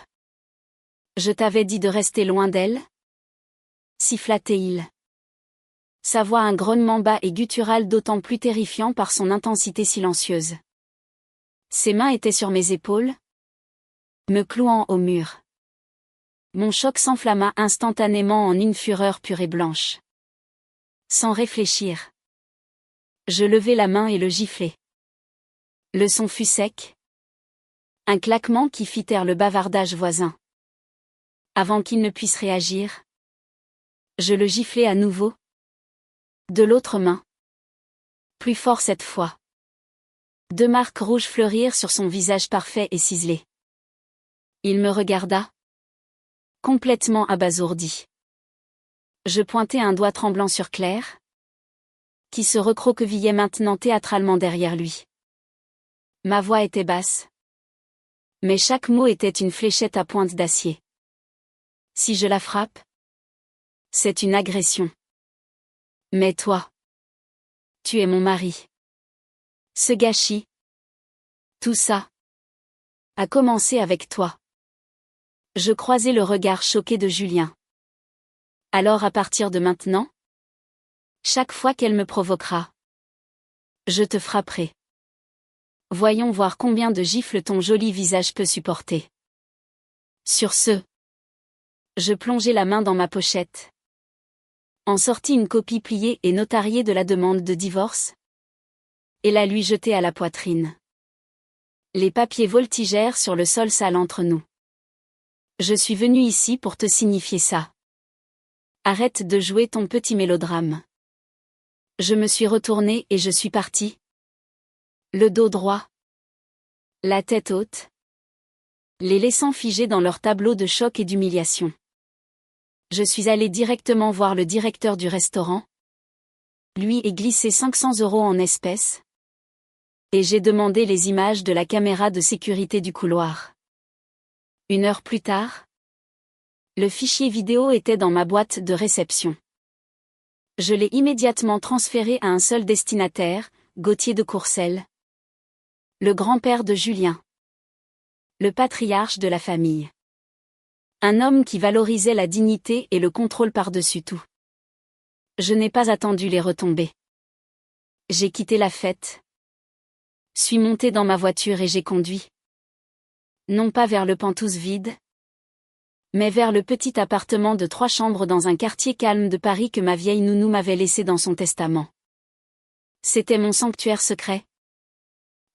Je t'avais dit de rester loin d'elle? Siffla-t-il. Sa voix un grognement bas et guttural d'autant plus terrifiant par son intensité silencieuse. Ses mains étaient sur mes épaules, me clouant au mur. Mon choc s'enflamma instantanément en une fureur pure et blanche. Sans réfléchir, je levai la main et le giflai. Le son fut sec. Un claquement qui fit taire le bavardage voisin. Avant qu'il ne puisse réagir, je le giflai à nouveau. De l'autre main. Plus fort cette fois. 2 marques rouges fleurirent sur son visage parfait et ciselé. Il me regarda, complètement abasourdi. Je pointai un doigt tremblant sur Claire, qui se recroquevillait maintenant théâtralement derrière lui. Ma voix était basse, mais chaque mot était une fléchette à pointe d'acier. Si je la frappe, c'est une agression. Mais toi, Tu es mon mari. Ce gâchis. Tout ça. A commencé avec toi. Je croisai le regard choqué de Julien. Alors à partir de maintenant? Chaque fois qu'elle me provoquera. Je te frapperai. Voyons voir combien de gifles ton joli visage peut supporter. Sur ce. Je plongeai la main dans ma pochette. En sortis une copie pliée et notariée de la demande de divorce. Et la lui jetai à la poitrine. Les papiers voltigèrent sur le sol sale entre nous. Je suis venu ici pour te signifier ça. Arrête de jouer ton petit mélodrame. Je me suis retournée et je suis partie. Le dos droit. La tête haute. Les laissant figés dans leur tableau de choc et d'humiliation. Je suis allée directement voir le directeur du restaurant. Lui ai glissé 500 € en espèces. Et j'ai demandé les images de la caméra de sécurité du couloir. 1 heure plus tard, le fichier vidéo était dans ma boîte de réception. Je l'ai immédiatement transféré à un seul destinataire, Gauthier de Courcelles. Le grand-père de Julien. Le patriarche de la famille. Un homme qui valorisait la dignité et le contrôle par-dessus tout. Je n'ai pas attendu les retombées. J'ai quitté la fête. Suis monté dans ma voiture et j'ai conduit. Non pas vers le Penthouse vide, mais vers le petit appartement de 3 chambres dans un quartier calme de Paris que ma vieille nounou m'avait laissé dans son testament. C'était mon sanctuaire secret.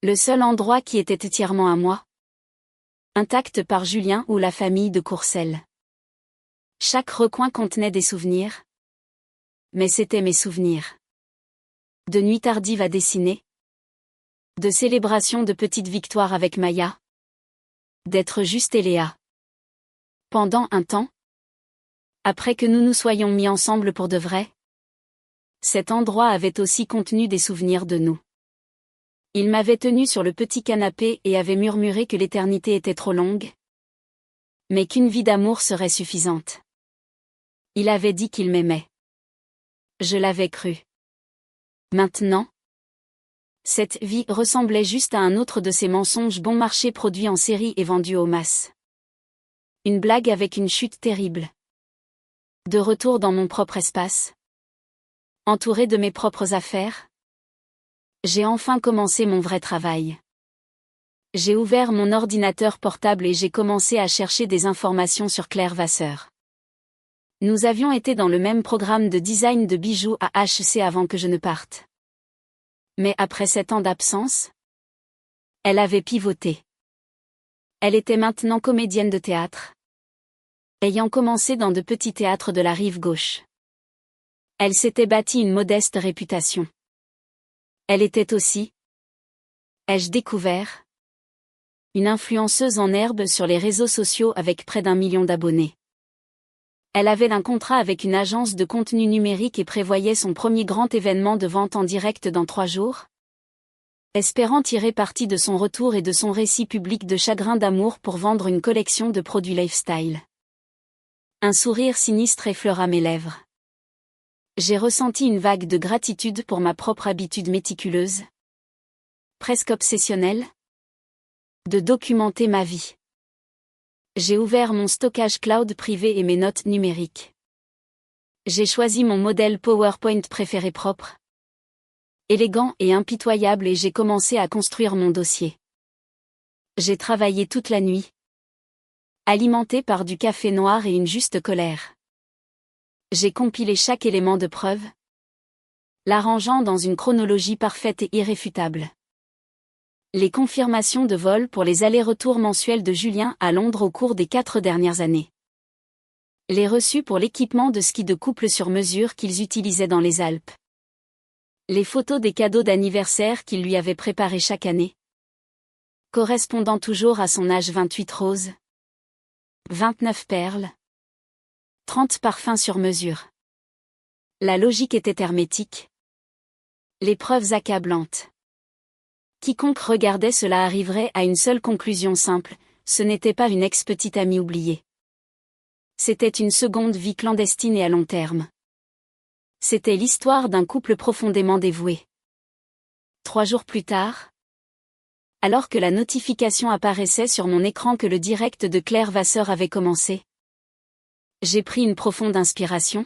Le seul endroit qui était entièrement à moi. Intact par Julien ou la famille de Courcelles. Chaque recoin contenait des souvenirs. Mais c'étaient mes souvenirs. De nuits tardives à dessiner. De célébrations de petites victoires avec Maya. D'être juste et Léa. Pendant un temps. Après que nous nous soyons mis ensemble pour de vrai. Cet endroit avait aussi contenu des souvenirs de nous. Il m'avait tenu sur le petit canapé et avait murmuré que l'éternité était trop longue. Mais qu'une vie d'amour serait suffisante. Il avait dit qu'il m'aimait. Je l'avais cru. Maintenant, cette vie ressemblait juste à un autre de ces mensonges bon marché produits en série et vendus aux masses. Une blague avec une chute terrible. De retour dans mon propre espace. Entouré de mes propres affaires. J'ai enfin commencé mon vrai travail. J'ai ouvert mon ordinateur portable et j'ai commencé à chercher des informations sur Claire Vasseur. Nous avions été dans le même programme de design de bijoux à HEC avant que je ne parte. Mais après 7 ans d'absence, elle avait pivoté. Elle était maintenant comédienne de théâtre. Ayant commencé dans de petits théâtres de la rive gauche. Elle s'était bâtie une modeste réputation. Elle était aussi, ai-je découvert, une influenceuse en herbe sur les réseaux sociaux avec près d'1 million d'abonnés. Elle avait un contrat avec une agence de contenu numérique et prévoyait son premier grand événement de vente en direct dans 3 jours. Espérant tirer parti de son retour et de son récit public de chagrin d'amour pour vendre une collection de produits lifestyle. Un sourire sinistre effleura mes lèvres. J'ai ressenti une vague de gratitude pour ma propre habitude méticuleuse, presque obsessionnelle, de documenter ma vie. J'ai ouvert mon stockage cloud privé et mes notes numériques. J'ai choisi mon modèle PowerPoint préféré propre, élégant et impitoyable et j'ai commencé à construire mon dossier. J'ai travaillé toute la nuit, alimenté par du café noir et une juste colère. J'ai compilé chaque élément de preuve, l'arrangeant dans une chronologie parfaite et irréfutable. Les confirmations de vol pour les allers-retours mensuels de Julien à Londres au cours des 4 dernières années. Les reçus pour l'équipement de ski de couple sur mesure qu'ils utilisaient dans les Alpes. Les photos des cadeaux d'anniversaire qu'il lui avait préparés chaque année. Correspondant toujours à son âge 28 roses. 29 perles. 30 parfums sur mesure. La logique était hermétique. Les preuves accablantes. Quiconque regardait cela arriverait à une seule conclusion simple, ce n'était pas une ex-petite amie oubliée. C'était une seconde vie clandestine et à long terme. C'était l'histoire d'un couple profondément dévoué. 3 jours plus tard, alors que la notification apparaissait sur mon écran que le direct de Claire Vasseur avait commencé, j'ai pris une profonde inspiration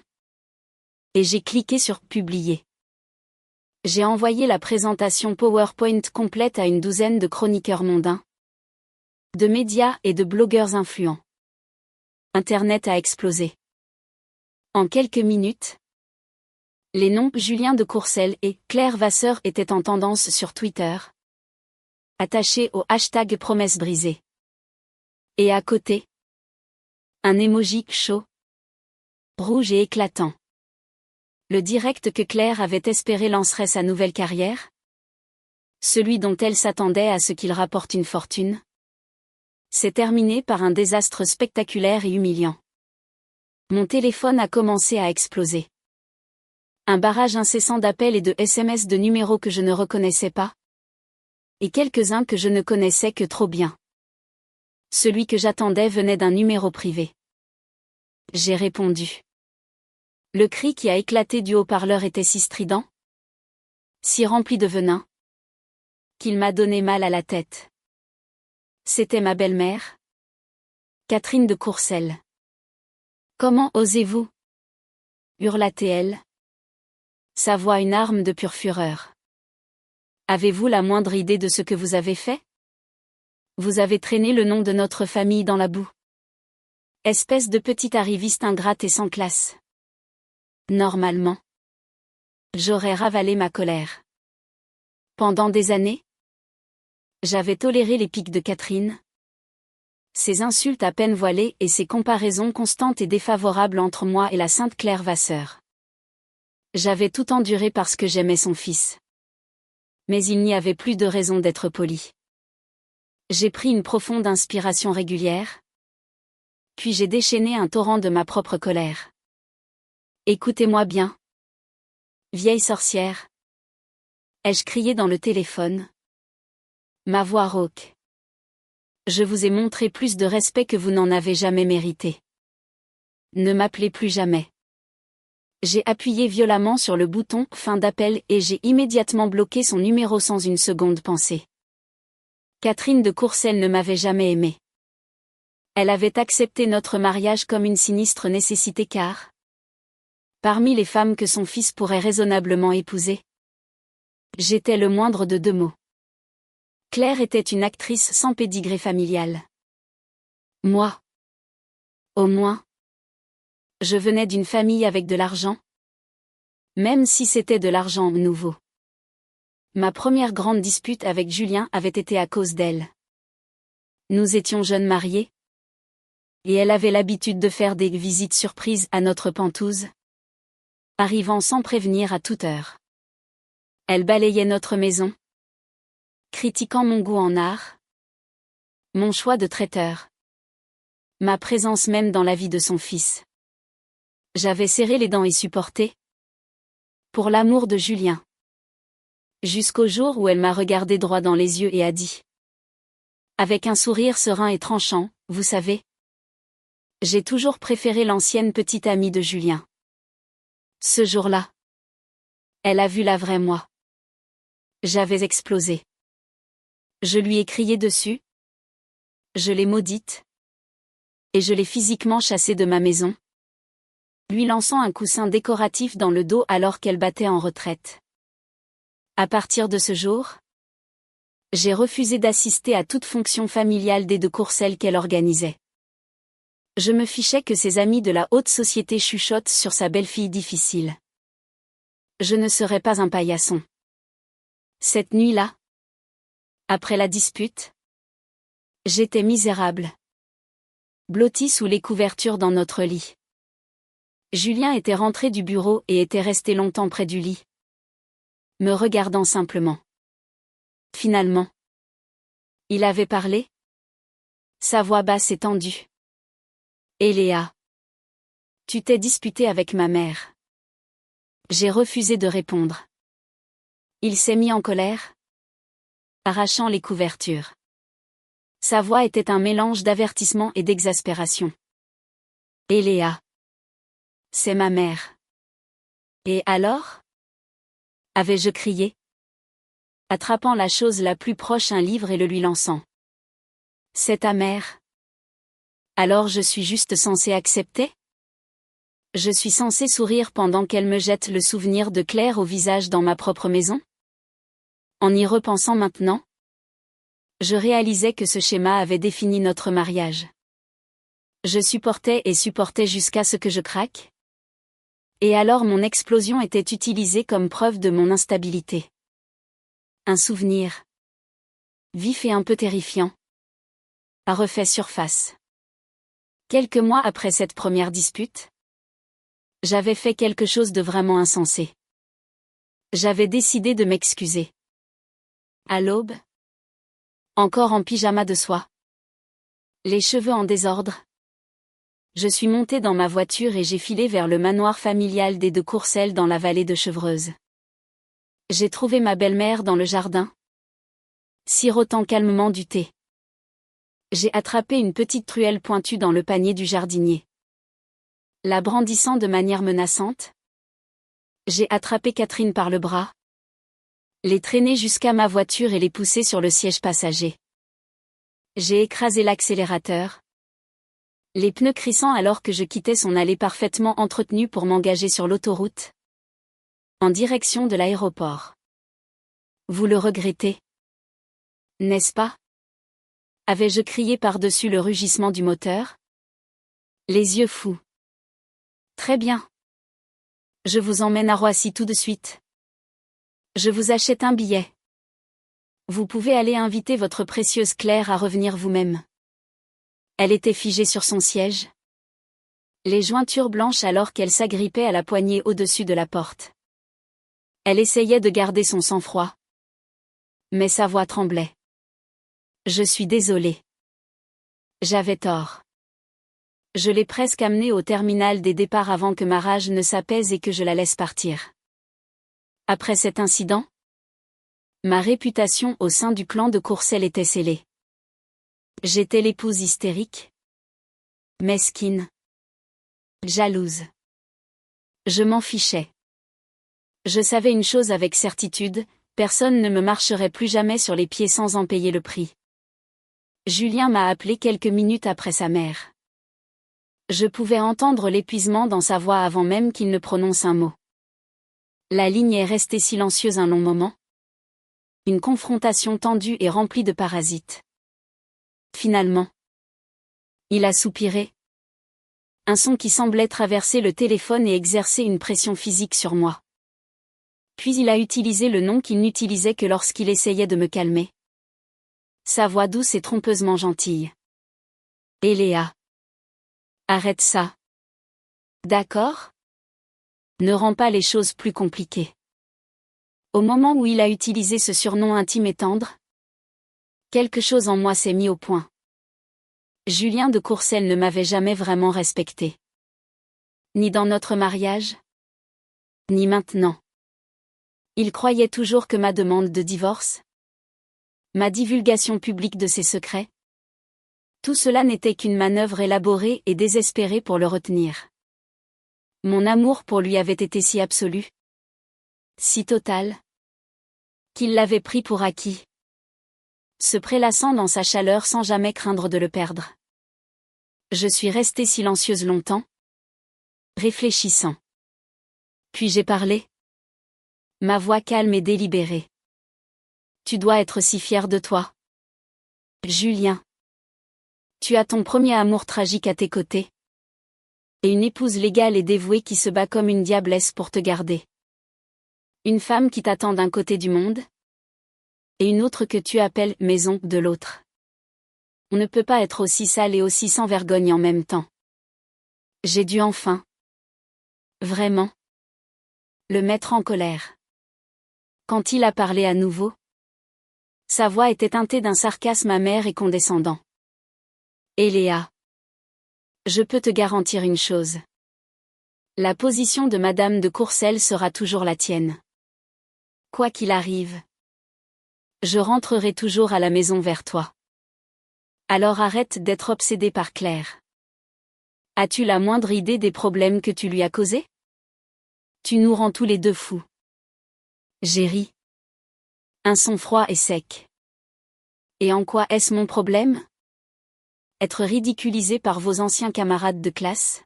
et j'ai cliqué sur « Publier ». J'ai envoyé la présentation PowerPoint complète à une douzaine de chroniqueurs mondains, de médias et de blogueurs influents. Internet a explosé. En quelques minutes, les noms Julien de Courcelles et Claire Vasseur étaient en tendance sur Twitter, attachés au hashtag promesse brisée. Et à côté, un emoji chaud, rouge et éclatant. Le direct que Claire avait espéré lancerait sa nouvelle carrière? Celui dont elle s'attendait à ce qu'il rapporte une fortune? C'est terminé par un désastre spectaculaire et humiliant. Mon téléphone a commencé à exploser. Un barrage incessant d'appels et de SMS de numéros que je ne reconnaissais pas. Et quelques-uns que je ne connaissais que trop bien. Celui que j'attendais venait d'un numéro privé. J'ai répondu. Le cri qui a éclaté du haut-parleur était si strident, si rempli de venin, qu'il m'a donné mal à la tête. C'était ma belle-mère, Catherine de Courcelles. Comment osez-vous? Hurla-t-elle. Sa voix une arme de pure fureur. Avez-vous la moindre idée de ce que vous avez fait? Vous avez traîné le nom de notre famille dans la boue. Espèce de petite arriviste ingrate et sans classe. Normalement, j'aurais ravalé ma colère. Pendant des années, j'avais toléré les piques de Catherine, ses insultes à peine voilées et ses comparaisons constantes et défavorables entre moi et la sainte Claire Vasseur. J'avais tout enduré parce que j'aimais son fils. Mais il n'y avait plus de raison d'être poli. J'ai pris une profonde inspiration régulière, puis j'ai déchaîné un torrent de ma propre colère. Écoutez-moi bien. Vieille sorcière. Ai-je crié dans le téléphone? Ma voix rauque. Je vous ai montré plus de respect que vous n'en avez jamais mérité. Ne m'appelez plus jamais. J'ai appuyé violemment sur le bouton « Fin d'appel » et j'ai immédiatement bloqué son numéro sans une seconde pensée. Catherine de Courcelles ne m'avait jamais aimé. Elle avait accepté notre mariage comme une sinistre nécessité car, parmi les femmes que son fils pourrait raisonnablement épouser, j'étais le moindre de 2 mots. Claire était une actrice sans pédigré familial. Moi, au moins, je venais d'une famille avec de l'argent, même si c'était de l'argent nouveau. Ma première grande dispute avec Julien avait été à cause d'elle. Nous étions jeunes mariés, et elle avait l'habitude de faire des visites surprises à notre pentouse, arrivant sans prévenir à toute heure. Elle balayait notre maison, critiquant mon goût en art, mon choix de traiteur, ma présence même dans la vie de son fils. J'avais serré les dents et supporté, pour l'amour de Julien. Jusqu'au jour où elle m'a regardé droit dans les yeux et a dit, avec un sourire serein et tranchant, vous savez, j'ai toujours préféré l'ancienne petite amie de Julien. Ce jour-là, elle a vu la vraie moi. J'avais explosé. Je lui ai crié dessus. Je l'ai maudite. Et je l'ai physiquement chassée de ma maison, lui lançant un coussin décoratif dans le dos alors qu'elle battait en retraite. À partir de ce jour, j'ai refusé d'assister à toute fonction familiale des de Courcelles qu'elle organisait. Je me fichais que ses amis de la haute société chuchotent sur sa belle-fille difficile. Je ne serais pas un paillasson. Cette nuit-là, après la dispute, j'étais misérable, blotti sous les couvertures dans notre lit. Julien était rentré du bureau et était resté longtemps près du lit, me regardant simplement. Finalement, il avait parlé. Sa voix basse et tendue. Et Léa, tu t'es disputée avec ma mère. J'ai refusé de répondre. Il s'est mis en colère, arrachant les couvertures. Sa voix était un mélange d'avertissement et d'exaspération. Et Léa, c'est ma mère. Et alors? Avais-je crié? attrapant la chose la plus proche, un livre, et le lui lançant. C'est ta mère. Alors je suis juste censé accepter? Je suis censé sourire pendant qu'elle me jette le souvenir de Claire au visage dans ma propre maison? En y repensant maintenant, je réalisais que ce schéma avait défini notre mariage. Je supportais et supportais jusqu'à ce que je craque. Et alors mon explosion était utilisée comme preuve de mon instabilité. Un souvenir, vif et un peu terrifiant, a refait surface. Quelques mois après cette première dispute, j'avais fait quelque chose de vraiment insensé. J'avais décidé de m'excuser. À l'aube, encore en pyjama de soie, les cheveux en désordre, je suis montée dans ma voiture et j'ai filé vers le manoir familial des de Courcelles dans la vallée de Chevreuse. J'ai trouvé ma belle-mère dans le jardin, sirotant calmement du thé. J'ai attrapé une petite truelle pointue dans le panier du jardinier. La brandissant de manière menaçante, j'ai attrapé Catherine par le bras, les traîner jusqu'à ma voiture et les pousser sur le siège passager. J'ai écrasé l'accélérateur, les pneus crissant alors que je quittais son allée parfaitement entretenue pour m'engager sur l'autoroute, en direction de l'aéroport. Vous le regrettez, n'est-ce pas? Avais-je crié par-dessus le rugissement du moteur? Les yeux fous. Très bien. Je vous emmène à Roissy tout de suite. Je vous achète un billet. Vous pouvez aller inviter votre précieuse Claire à revenir vous-même. Elle était figée sur son siège, les jointures blanches alors qu'elle s'agrippait à la poignée au-dessus de la porte. Elle essayait de garder son sang-froid, mais sa voix tremblait. Je suis désolée. J'avais tort. Je l'ai presque amenée au terminal des départs avant que ma rage ne s'apaise et que je la laisse partir. Après cet incident, ma réputation au sein du clan de Courcelles était scellée. J'étais l'épouse hystérique, mesquine, jalouse. Je m'en fichais. Je savais une chose avec certitude, personne ne me marcherait plus jamais sur les pieds sans en payer le prix. Julien m'a appelé quelques minutes après sa mère. Je pouvais entendre l'épuisement dans sa voix avant même qu'il ne prononce un mot. La ligne est restée silencieuse un long moment. Une confrontation tendue et remplie de parasites. Finalement, il a soupiré. Un son qui semblait traverser le téléphone et exercer une pression physique sur moi. Puis il a utilisé le nom qu'il n'utilisait que lorsqu'il essayait de me calmer. Sa voix douce et trompeusement gentille. Eléa. Arrête ça. D'accord? Ne rends pas les choses plus compliquées. Au moment où il a utilisé ce surnom intime et tendre, quelque chose en moi s'est mis au point. Julien de Courcelles ne m'avait jamais vraiment respecté. Ni dans notre mariage, ni maintenant. Il croyait toujours que ma demande de divorce, ma divulgation publique de ses secrets, tout cela n'était qu'une manœuvre élaborée et désespérée pour le retenir. Mon amour pour lui avait été si absolu, si total, qu'il l'avait pris pour acquis, se prélassant dans sa chaleur sans jamais craindre de le perdre. Je suis restée silencieuse longtemps, réfléchissant. Puis j'ai parlé. Ma voix calme et délibérée. Tu dois être si fier de toi. Julien. Tu as ton premier amour tragique à tes côtés. Et une épouse légale et dévouée qui se bat comme une diablesse pour te garder. Une femme qui t'attend d'un côté du monde. Et une autre que tu appelles maison de l'autre. On ne peut pas être aussi sale et aussi sans vergogne en même temps. J'ai dû enfin. Vraiment. Le mettre en colère. Quand il a parlé à nouveau, sa voix était teintée d'un sarcasme amer et condescendant. Eléa. Je peux te garantir une chose. La position de Madame de Courcelles sera toujours la tienne. Quoi qu'il arrive, je rentrerai toujours à la maison vers toi. Alors arrête d'être obsédé par Claire. As-tu la moindre idée des problèmes que tu lui as causés? Tu nous rends tous les deux fous. J'ai ri. Un son froid et sec. Et en quoi est-ce mon problème? Être ridiculisé par vos anciens camarades de classe?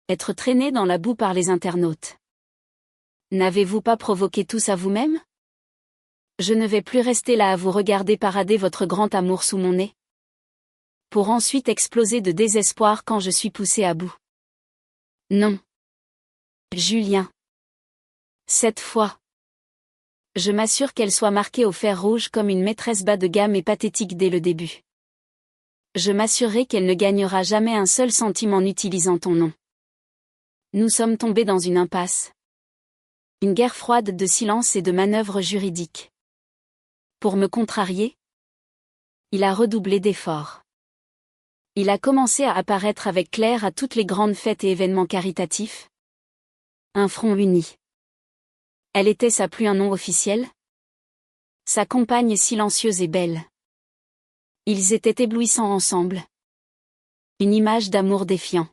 Être traîné dans la boue par les internautes? N'avez-vous pas provoqué tout ça vous-même? Je ne vais plus rester là à vous regarder parader votre grand amour sous mon nez, pour ensuite exploser de désespoir quand je suis poussé à bout. Non. Julien. Cette fois, je m'assure qu'elle soit marquée au fer rouge comme une maîtresse bas de gamme et pathétique dès le début. Je m'assurerai qu'elle ne gagnera jamais un seul centime en utilisant ton nom. Nous sommes tombés dans une impasse. Une guerre froide de silence et de manœuvres juridiques. Pour me contrarier, il a redoublé d'efforts. Il a commencé à apparaître avec Claire à toutes les grandes fêtes et événements caritatifs. Un front uni. Elle était sa plus un nom officiel? Sa compagne silencieuse et belle. Ils étaient éblouissants ensemble. Une image d'amour défiant.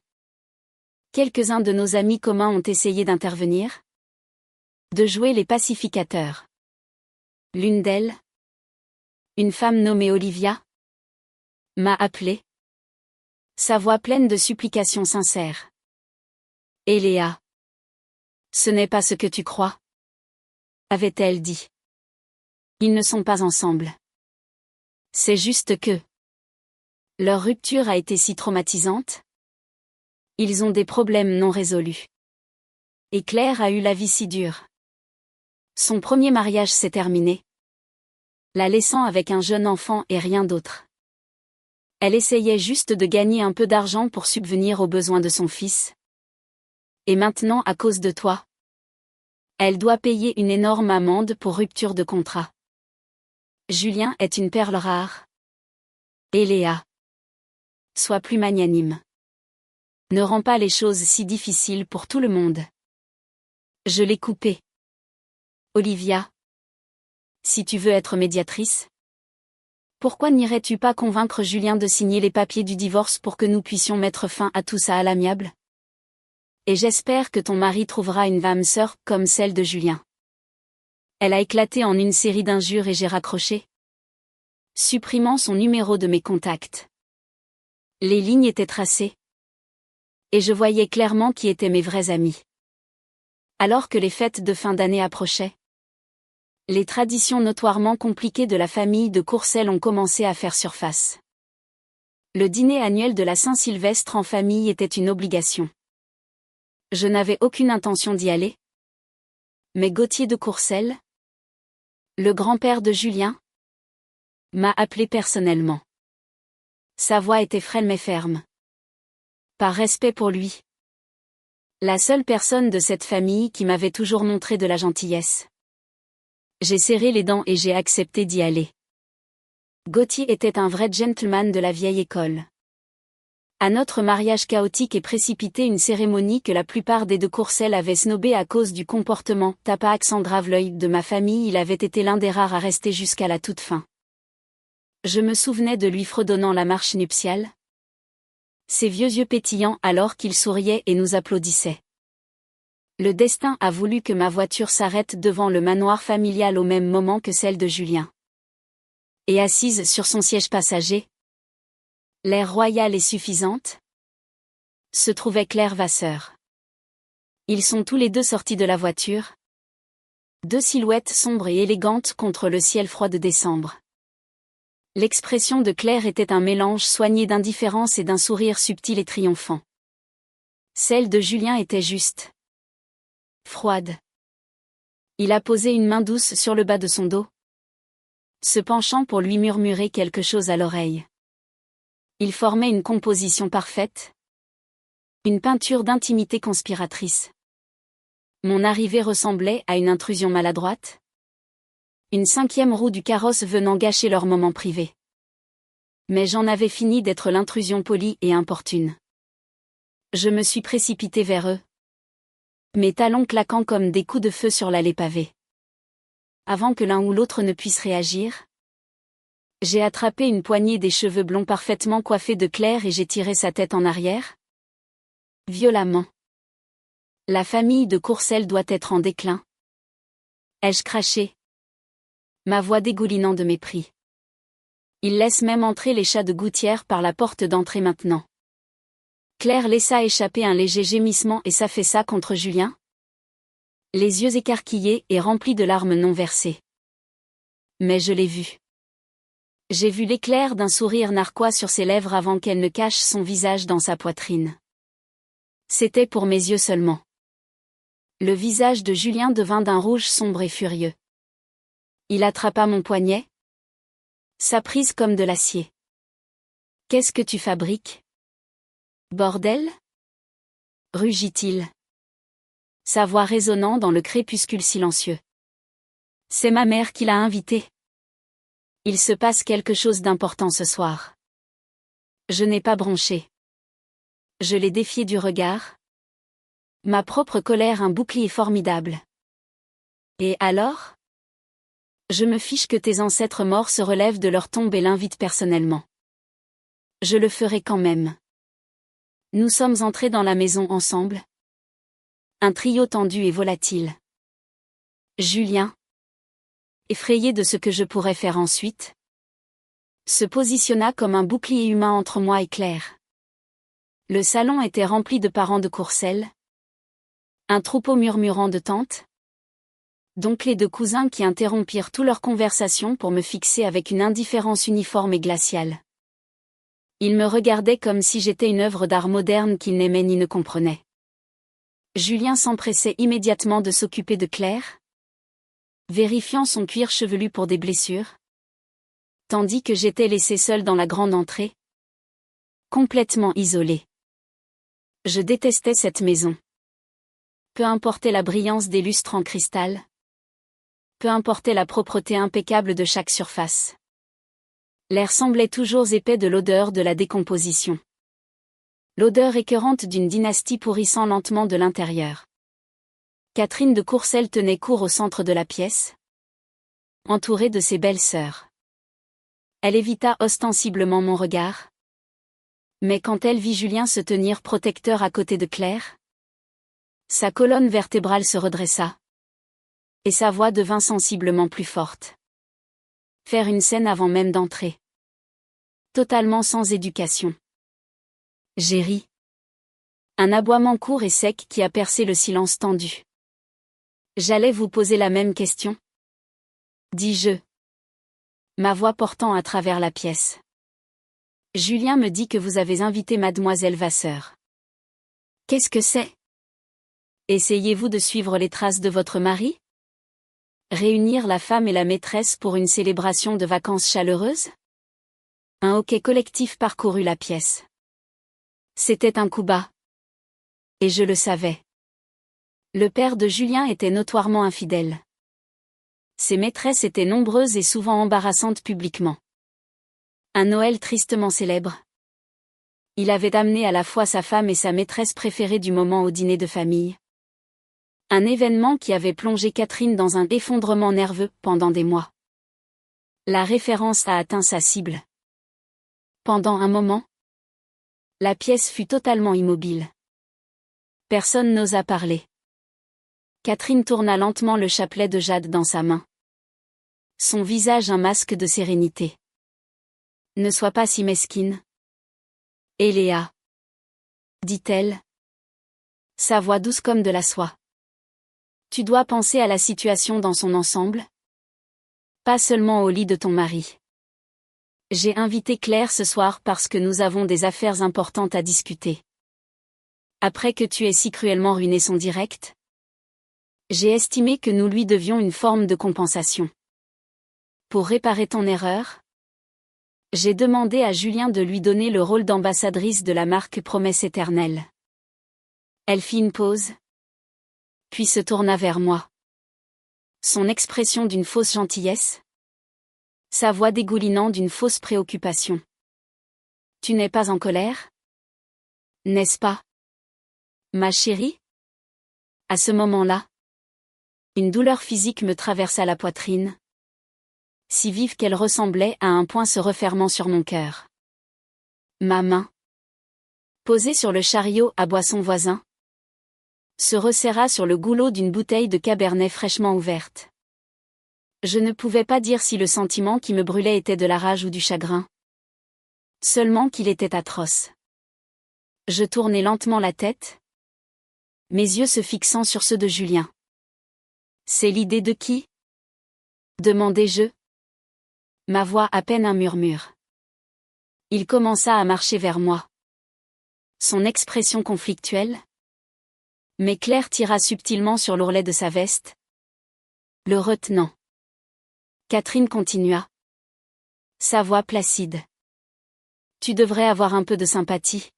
Quelques-uns de nos amis communs ont essayé d'intervenir, de jouer les pacificateurs. L'une d'elles, une femme nommée Olivia, m'a appelé. Sa voix pleine de supplications sincères. Et Léa. Ce n'est pas ce que tu crois, avait-elle dit. Ils ne sont pas ensemble. C'est juste que leur rupture a été si traumatisante. Ils ont des problèmes non résolus. Et Claire a eu la vie si dure. Son premier mariage s'est terminé, la laissant avec un jeune enfant et rien d'autre. Elle essayait juste de gagner un peu d'argent pour subvenir aux besoins de son fils. Et maintenant, à cause de toi, elle doit payer une énorme amende pour rupture de contrat. Julien est une perle rare. Et Léa, sois plus magnanime. Ne rends pas les choses si difficiles pour tout le monde. Je l'ai coupé. Olivia, si tu veux être médiatrice, pourquoi n'irais-tu pas convaincre Julien de signer les papiers du divorce pour que nous puissions mettre fin à tout ça à l'amiable? Et j'espère que ton mari trouvera une âme sœur comme celle de Julien. Elle a éclaté en une série d'injures et j'ai raccroché, supprimant son numéro de mes contacts. Les lignes étaient tracées. Et je voyais clairement qui étaient mes vrais amis. Alors que les fêtes de fin d'année approchaient, les traditions notoirement compliquées de la famille de Courcelles ont commencé à faire surface. Le dîner annuel de la Saint-Sylvestre en famille était une obligation. Je n'avais aucune intention d'y aller. Mais Gauthier de Courcelles, le grand-père de Julien, m'a appelé personnellement. Sa voix était frêle mais ferme. Par respect pour lui. La seule personne de cette famille qui m'avait toujours montré de la gentillesse. J'ai serré les dents et j'ai accepté d'y aller. Gauthier était un vrai gentleman de la vieille école. À notre mariage chaotique et précipité, une cérémonie que la plupart des de Courcelles avaient snobée à cause du comportement tapa accent grave l'œil de ma famille, il avait été l'un des rares à rester jusqu'à la toute fin. Je me souvenais de lui fredonnant la marche nuptiale. Ses vieux yeux pétillants alors qu'il souriait et nous applaudissait. Le destin a voulu que ma voiture s'arrête devant le manoir familial au même moment que celle de Julien. Et assise sur son siège passager, l'air royal et suffisante, se trouvait Claire Vasseur. Ils sont tous les deux sortis de la voiture. Deux silhouettes sombres et élégantes contre le ciel froid de décembre. L'expression de Claire était un mélange soigné d'indifférence et d'un sourire subtil et triomphant. Celle de Julien était juste. Froide. Il a posé une main douce sur le bas de son dos, se penchant pour lui murmurer quelque chose à l'oreille. Ils formaient une composition parfaite. Une peinture d'intimité conspiratrice. Mon arrivée ressemblait à une intrusion maladroite. Une cinquième roue du carrosse venant gâcher leur moment privé. Mais j'en avais fini d'être l'intrusion polie et importune. Je me suis précipité vers eux. Mes talons claquant comme des coups de feu sur l'allée pavée. Avant que l'un ou l'autre ne puisse réagir, j'ai attrapé une poignée des cheveux blonds parfaitement coiffés de Claire et j'ai tiré sa tête en arrière. Violemment. La famille de Courcelles doit être en déclin. Ai-je craché? Ma voix dégoulinant de mépris. Il laisse même entrer les chats de gouttière par la porte d'entrée maintenant. Claire laissa échapper un léger gémissement et s'affaissa contre Julien, les yeux écarquillés et remplis de larmes non versées. Mais je l'ai vu. J'ai vu l'éclair d'un sourire narquois sur ses lèvres avant qu'elle ne cache son visage dans sa poitrine. C'était pour mes yeux seulement. Le visage de Julien devint d'un rouge sombre et furieux. Il attrapa mon poignet, sa prise comme de l'acier. « Qu'est-ce que tu fabriques ? Bordel ?» rugit-il. Sa voix résonnant dans le crépuscule silencieux. « C'est ma mère qui l'a invité. Il se passe quelque chose d'important ce soir. » Je n'ai pas bronché. Je l'ai défié du regard. Ma propre colère un bouclier formidable. Et alors ? Je me fiche que tes ancêtres morts se relèvent de leur tombe et l'invitent personnellement. Je le ferai quand même. Nous sommes entrés dans la maison ensemble. Un trio tendu et volatile. Julien, effrayé de ce que je pourrais faire ensuite, se positionna comme un bouclier humain entre moi et Claire. Le salon était rempli de parents de Courcelles. Un troupeau murmurant de tantes. Donc les deux cousins qui interrompirent toute leur conversation pour me fixer avec une indifférence uniforme et glaciale. Ils me regardaient comme si j'étais une œuvre d'art moderne qu'ils n'aimaient ni ne comprenaient. Julien s'empressait immédiatement de s'occuper de Claire, vérifiant son cuir chevelu pour des blessures, tandis que j'étais laissée seule dans la grande entrée, complètement isolée. Je détestais cette maison. Peu importait la brillance des lustres en cristal, peu importait la propreté impeccable de chaque surface. L'air semblait toujours épais de l'odeur de la décomposition. L'odeur écœurante d'une dynastie pourrissant lentement de l'intérieur. Catherine de Courcelles tenait court au centre de la pièce, entourée de ses belles sœurs. Elle évita ostensiblement mon regard. Mais quand elle vit Julien se tenir protecteur à côté de Claire, sa colonne vertébrale se redressa. Et sa voix devint sensiblement plus forte. Faire une scène avant même d'entrer. Totalement sans éducation. J'ai ri. Un aboiement court et sec qui a percé le silence tendu. J'allais vous poser la même question, dis-je, ma voix portant à travers la pièce. Julien me dit que vous avez invité mademoiselle Vasseur. Qu'est-ce que c'est ? Essayez-vous de suivre les traces de votre mari ? Réunir la femme et la maîtresse pour une célébration de vacances chaleureuses ? Un hoquet collectif parcourut la pièce. C'était un coup bas. Et je le savais. Le père de Julien était notoirement infidèle. Ses maîtresses étaient nombreuses et souvent embarrassantes publiquement. Un Noël tristement célèbre. Il avait amené à la fois sa femme et sa maîtresse préférée du moment au dîner de famille. Un événement qui avait plongé Catherine dans un effondrement nerveux pendant des mois. La référence a atteint sa cible. Pendant un moment, la pièce fut totalement immobile. Personne n'osa parler. Catherine tourna lentement le chapelet de jade dans sa main. Son visage un masque de sérénité. Ne sois pas si mesquine. Eléa, dit-elle. Sa voix douce comme de la soie. Tu dois penser à la situation dans son ensemble. Pas seulement au lit de ton mari. J'ai invité Claire ce soir parce que nous avons des affaires importantes à discuter. Après que tu aies si cruellement ruiné son direct, j'ai estimé que nous lui devions une forme de compensation. Pour réparer ton erreur, j'ai demandé à Julien de lui donner le rôle d'ambassadrice de la marque Promesse Éternelle. Elle fit une pause, puis se tourna vers moi. Son expression d'une fausse gentillesse, sa voix dégoulinant d'une fausse préoccupation. Tu n'es pas en colère ? N'est-ce pas, ma chérie ? À ce moment-là, une douleur physique me traversa la poitrine, si vive qu'elle ressemblait à un poing se refermant sur mon cœur. Ma main, posée sur le chariot à boisson voisin, se resserra sur le goulot d'une bouteille de cabernet fraîchement ouverte. Je ne pouvais pas dire si le sentiment qui me brûlait était de la rage ou du chagrin. Seulement qu'il était atroce. Je tournai lentement la tête, mes yeux se fixant sur ceux de Julien. « C'est l'idée de qui ?» demandai-je. Ma voix à peine un murmure. Il commença à marcher vers moi. Son expression conflictuelle, mais Claire tira subtilement sur l'ourlet de sa veste, le retenant. Catherine continua. Sa voix placide. Tu devrais avoir un peu de sympathie.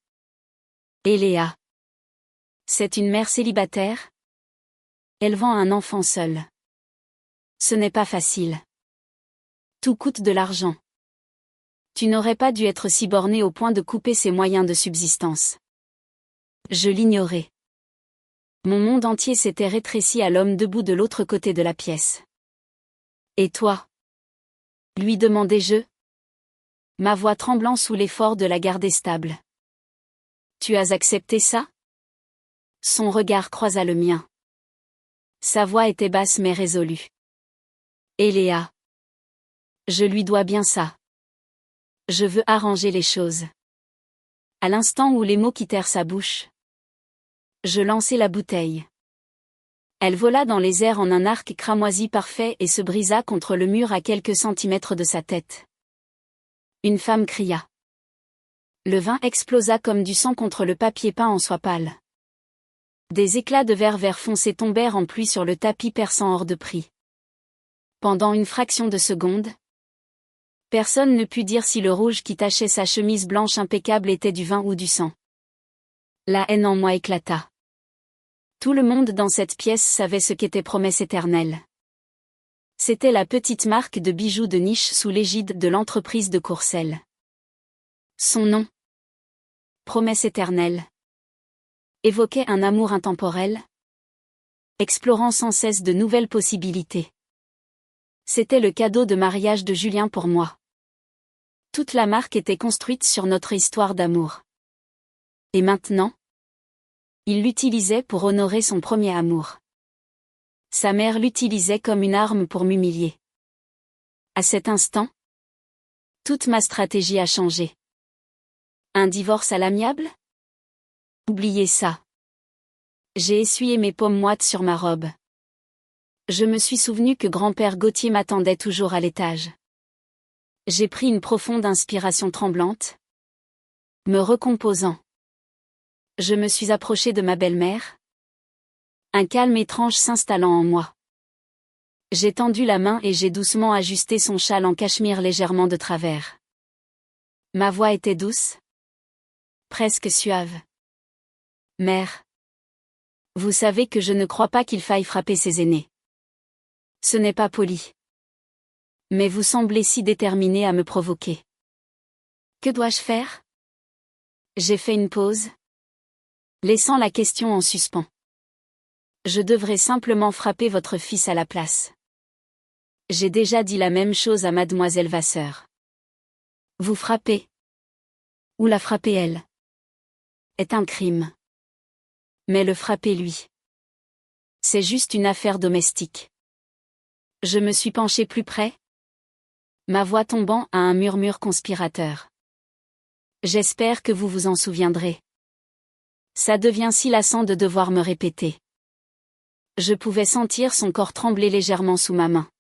Et Léa. C'est une mère célibataire, élevant un enfant seul. Ce n'est pas facile. Tout coûte de l'argent. Tu n'aurais pas dû être si borné au point de couper ses moyens de subsistance. Je l'ignorais. Mon monde entier s'était rétréci à l'homme debout de l'autre côté de la pièce. Et toi ? Lui demandai-je, ma voix tremblant sous l'effort de la garder stable. Tu as accepté ça ? Son regard croisa le mien. Sa voix était basse mais résolue. Et Léa ? Je lui dois bien ça. Je veux arranger les choses. À l'instant où les mots quittèrent sa bouche, je lançai la bouteille. Elle vola dans les airs en un arc cramoisi parfait et se brisa contre le mur à quelques centimètres de sa tête. Une femme cria. Le vin explosa comme du sang contre le papier peint en soie pâle. Des éclats de verre vert foncé tombèrent en pluie sur le tapis perçant hors de prix. Pendant une fraction de seconde, personne ne put dire si le rouge qui tachait sa chemise blanche impeccable était du vin ou du sang. La haine en moi éclata. Tout le monde dans cette pièce savait ce qu'était Promesse éternelle. C'était la petite marque de bijoux de niche sous l'égide de l'entreprise de Courcelles. Son nom, Promesse éternelle, évoquait un amour intemporel, explorant sans cesse de nouvelles possibilités. C'était le cadeau de mariage de Julien pour moi. Toute la marque était construite sur notre histoire d'amour. Et maintenant, il l'utilisait pour honorer son premier amour. Sa mère l'utilisait comme une arme pour m'humilier. À cet instant, toute ma stratégie a changé. Un divorce à l'amiable ? Oubliez ça. J'ai essuyé mes paumes moites sur ma robe. Je me suis souvenu que grand-père Gauthier m'attendait toujours à l'étage. J'ai pris une profonde inspiration tremblante, me recomposant. Je me suis approché de ma belle-mère. Un calme étrange s'installant en moi. J'ai tendu la main et j'ai doucement ajusté son châle en cachemire légèrement de travers. Ma voix était douce, presque suave. Mère, vous savez que je ne crois pas qu'il faille frapper ses aînés. Ce n'est pas poli. Mais vous semblez si déterminée à me provoquer. Que dois-je faire ? J'ai fait une pause, laissant la question en suspens. Je devrais simplement frapper votre fils à la place. J'ai déjà dit la même chose à mademoiselle Vasseur. Vous frappez. Ou la frapper elle. Est un crime. Mais le frapper lui. C'est juste une affaire domestique. Je me suis penché plus près, ma voix tombant à un murmure conspirateur. J'espère que vous vous en souviendrez. Ça devient si lassant de devoir me répéter. Je pouvais sentir son corps trembler légèrement sous ma main.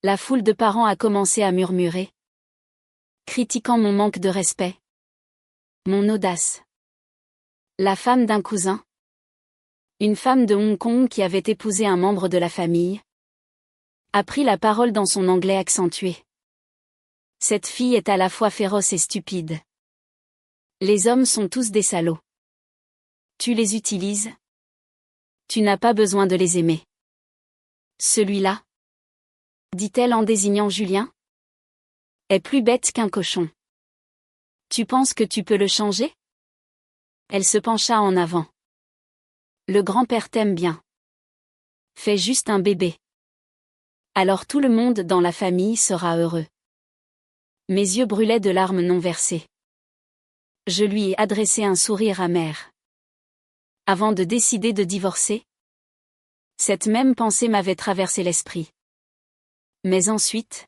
La foule de parents a commencé à murmurer, critiquant mon manque de respect, mon audace. La femme d'un cousin, une femme de Hong Kong qui avait épousé un membre de la famille, a pris la parole dans son anglais accentué. Cette fille est à la fois féroce et stupide. Les hommes sont tous des salauds. Tu les utilises. Tu n'as pas besoin de les aimer. Celui-là, dit-elle en désignant Julien, est plus bête qu'un cochon. Tu penses que tu peux le changer ? Elle se pencha en avant. Le grand-père t'aime bien. Fais juste un bébé. Alors tout le monde dans la famille sera heureux. Mes yeux brûlaient de larmes non versées. Je lui ai adressé un sourire amer. Avant de décider de divorcer, cette même pensée m'avait traversé l'esprit. Mais ensuite,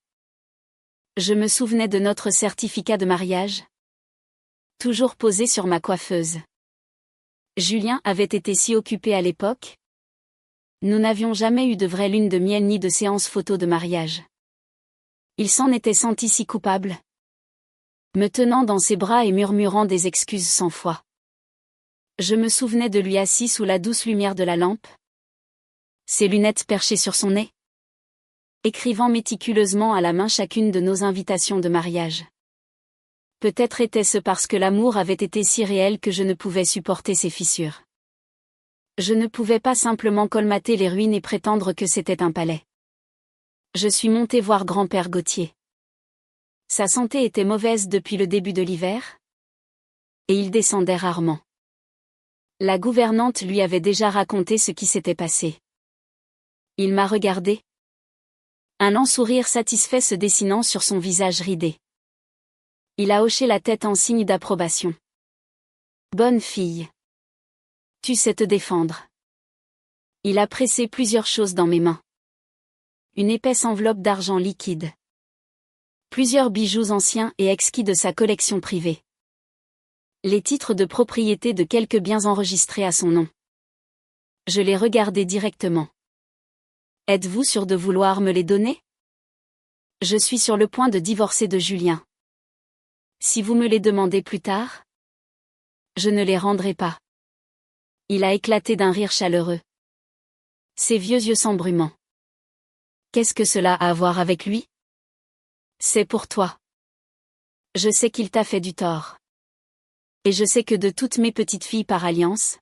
je me souvenais de notre certificat de mariage, toujours posé sur ma coiffeuse. Julien avait été si occupé à l'époque. Nous n'avions jamais eu de vraie lune de miel ni de séance photo de mariage. Il s'en était senti si coupable, me tenant dans ses bras et murmurant des excuses sans foi. Je me souvenais de lui assis sous la douce lumière de la lampe, ses lunettes perchées sur son nez, écrivant méticuleusement à la main chacune de nos invitations de mariage. Peut-être était-ce parce que l'amour avait été si réel que je ne pouvais supporter ses fissures. Je ne pouvais pas simplement colmater les ruines et prétendre que c'était un palais. Je suis montée voir grand-père Gauthier. Sa santé était mauvaise depuis le début de l'hiver, et il descendait rarement. La gouvernante lui avait déjà raconté ce qui s'était passé. Il m'a regardé. Un lent sourire satisfait se dessinant sur son visage ridé. Il a hoché la tête en signe d'approbation. Bonne fille. Tu sais te défendre. Il a pressé plusieurs choses dans mes mains. Une épaisse enveloppe d'argent liquide. Plusieurs bijoux anciens et exquis de sa collection privée. Les titres de propriété de quelques biens enregistrés à son nom. Je les regardai directement. Êtes-vous sûr de vouloir me les donner? Je suis sur le point de divorcer de Julien. Si vous me les demandez plus tard, je ne les rendrai pas. Il a éclaté d'un rire chaleureux. Ses vieux yeux s'embrumant. Qu'est-ce que cela a à voir avec lui? C'est pour toi. Je sais qu'il t'a fait du tort. Et je sais que de toutes mes petites filles par alliance,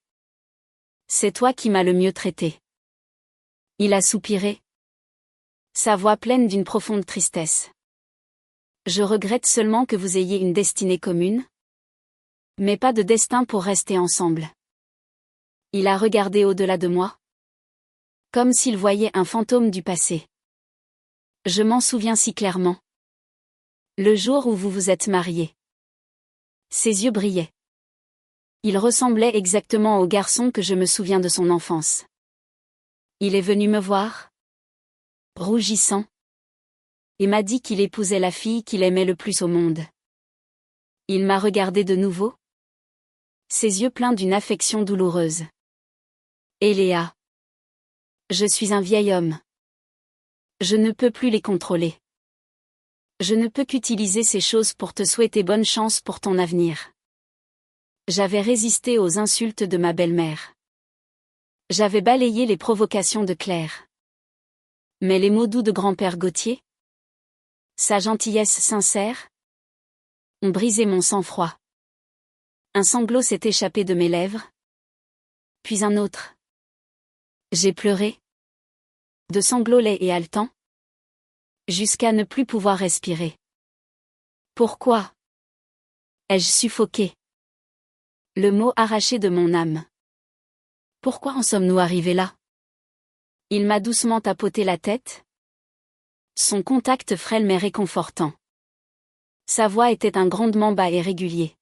c'est toi qui m'as le mieux traité. Il a soupiré, sa voix pleine d'une profonde tristesse. Je regrette seulement que vous ayez une destinée commune, mais pas de destin pour rester ensemble. Il a regardé au-delà de moi, comme s'il voyait un fantôme du passé. Je m'en souviens si clairement. Le jour où vous vous êtes mariés. Ses yeux brillaient. Il ressemblait exactement au garçon que je me souviens de son enfance. Il est venu me voir, rougissant, et m'a dit qu'il épousait la fille qu'il aimait le plus au monde. Il m'a regardé de nouveau, ses yeux pleins d'une affection douloureuse. Eléa. Je suis un vieil homme. Je ne peux plus les contrôler. Je ne peux qu'utiliser ces choses pour te souhaiter bonne chance pour ton avenir. J'avais résisté aux insultes de ma belle-mère. J'avais balayé les provocations de Claire. Mais les mots doux de grand-père Gauthier, sa gentillesse sincère, ont brisé mon sang-froid. Un sanglot s'est échappé de mes lèvres, puis un autre. J'ai pleuré, de sanglots laids et haletants, jusqu'à ne plus pouvoir respirer. Pourquoi ai-je suffoqué? Le mot arraché de mon âme. Pourquoi en sommes-nous arrivés là? Il m'a doucement tapoté la tête. Son contact frêle mais réconfortant. Sa voix était un grondement bas et régulier.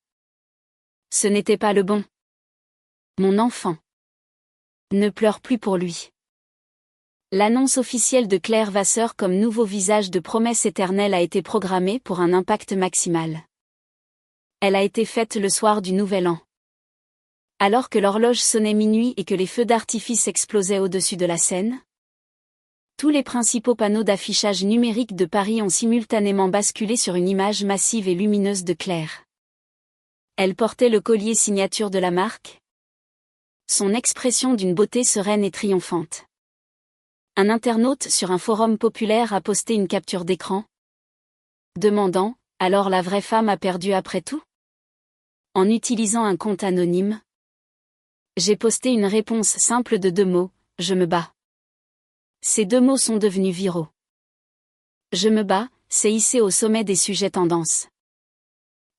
Ce n'était pas le bon. Mon enfant. Ne pleure plus pour lui. L'annonce officielle de Claire Vasseur comme nouveau visage de promesse éternelle a été programmée pour un impact maximal. Elle a été faite le soir du Nouvel An. Alors que l'horloge sonnait minuit et que les feux d'artifice explosaient au-dessus de la scène, tous les principaux panneaux d'affichage numérique de Paris ont simultanément basculé sur une image massive et lumineuse de Claire. Elle portait le collier signature de la marque, son expression d'une beauté sereine et triomphante. Un internaute sur un forum populaire a posté une capture d'écran, demandant « Alors la vraie femme a perdu après tout ?» En utilisant un compte anonyme, j'ai posté une réponse simple de 2 mots, « Je me bats ». Ces 2 mots sont devenus viraux. Je me bats, c'est hissé au sommet des sujets tendances.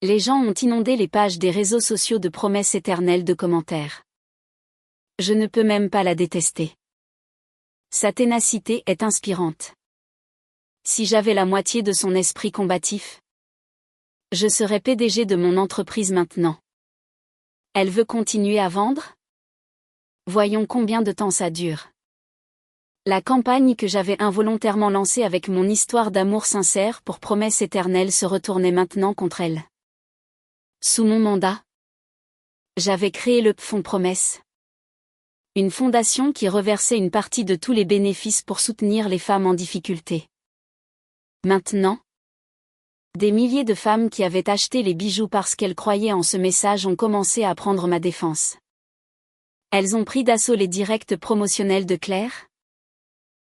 Les gens ont inondé les pages des réseaux sociaux de promesses éternelles de commentaires. Je ne peux même pas la détester. Sa ténacité est inspirante. Si j'avais la moitié de son esprit combatif, je serais PDG de mon entreprise maintenant. Elle veut continuer à vendre? Voyons combien de temps ça dure. La campagne que j'avais involontairement lancée avec mon histoire d'amour sincère pour promesse éternelle se retournait maintenant contre elle. Sous mon mandat, j'avais créé le Fonds Promesse. Une fondation qui reversait une partie de tous les bénéfices pour soutenir les femmes en difficulté. Maintenant, des milliers de femmes qui avaient acheté les bijoux parce qu'elles croyaient en ce message ont commencé à prendre ma défense. Elles ont pris d'assaut les directs promotionnels de Claire,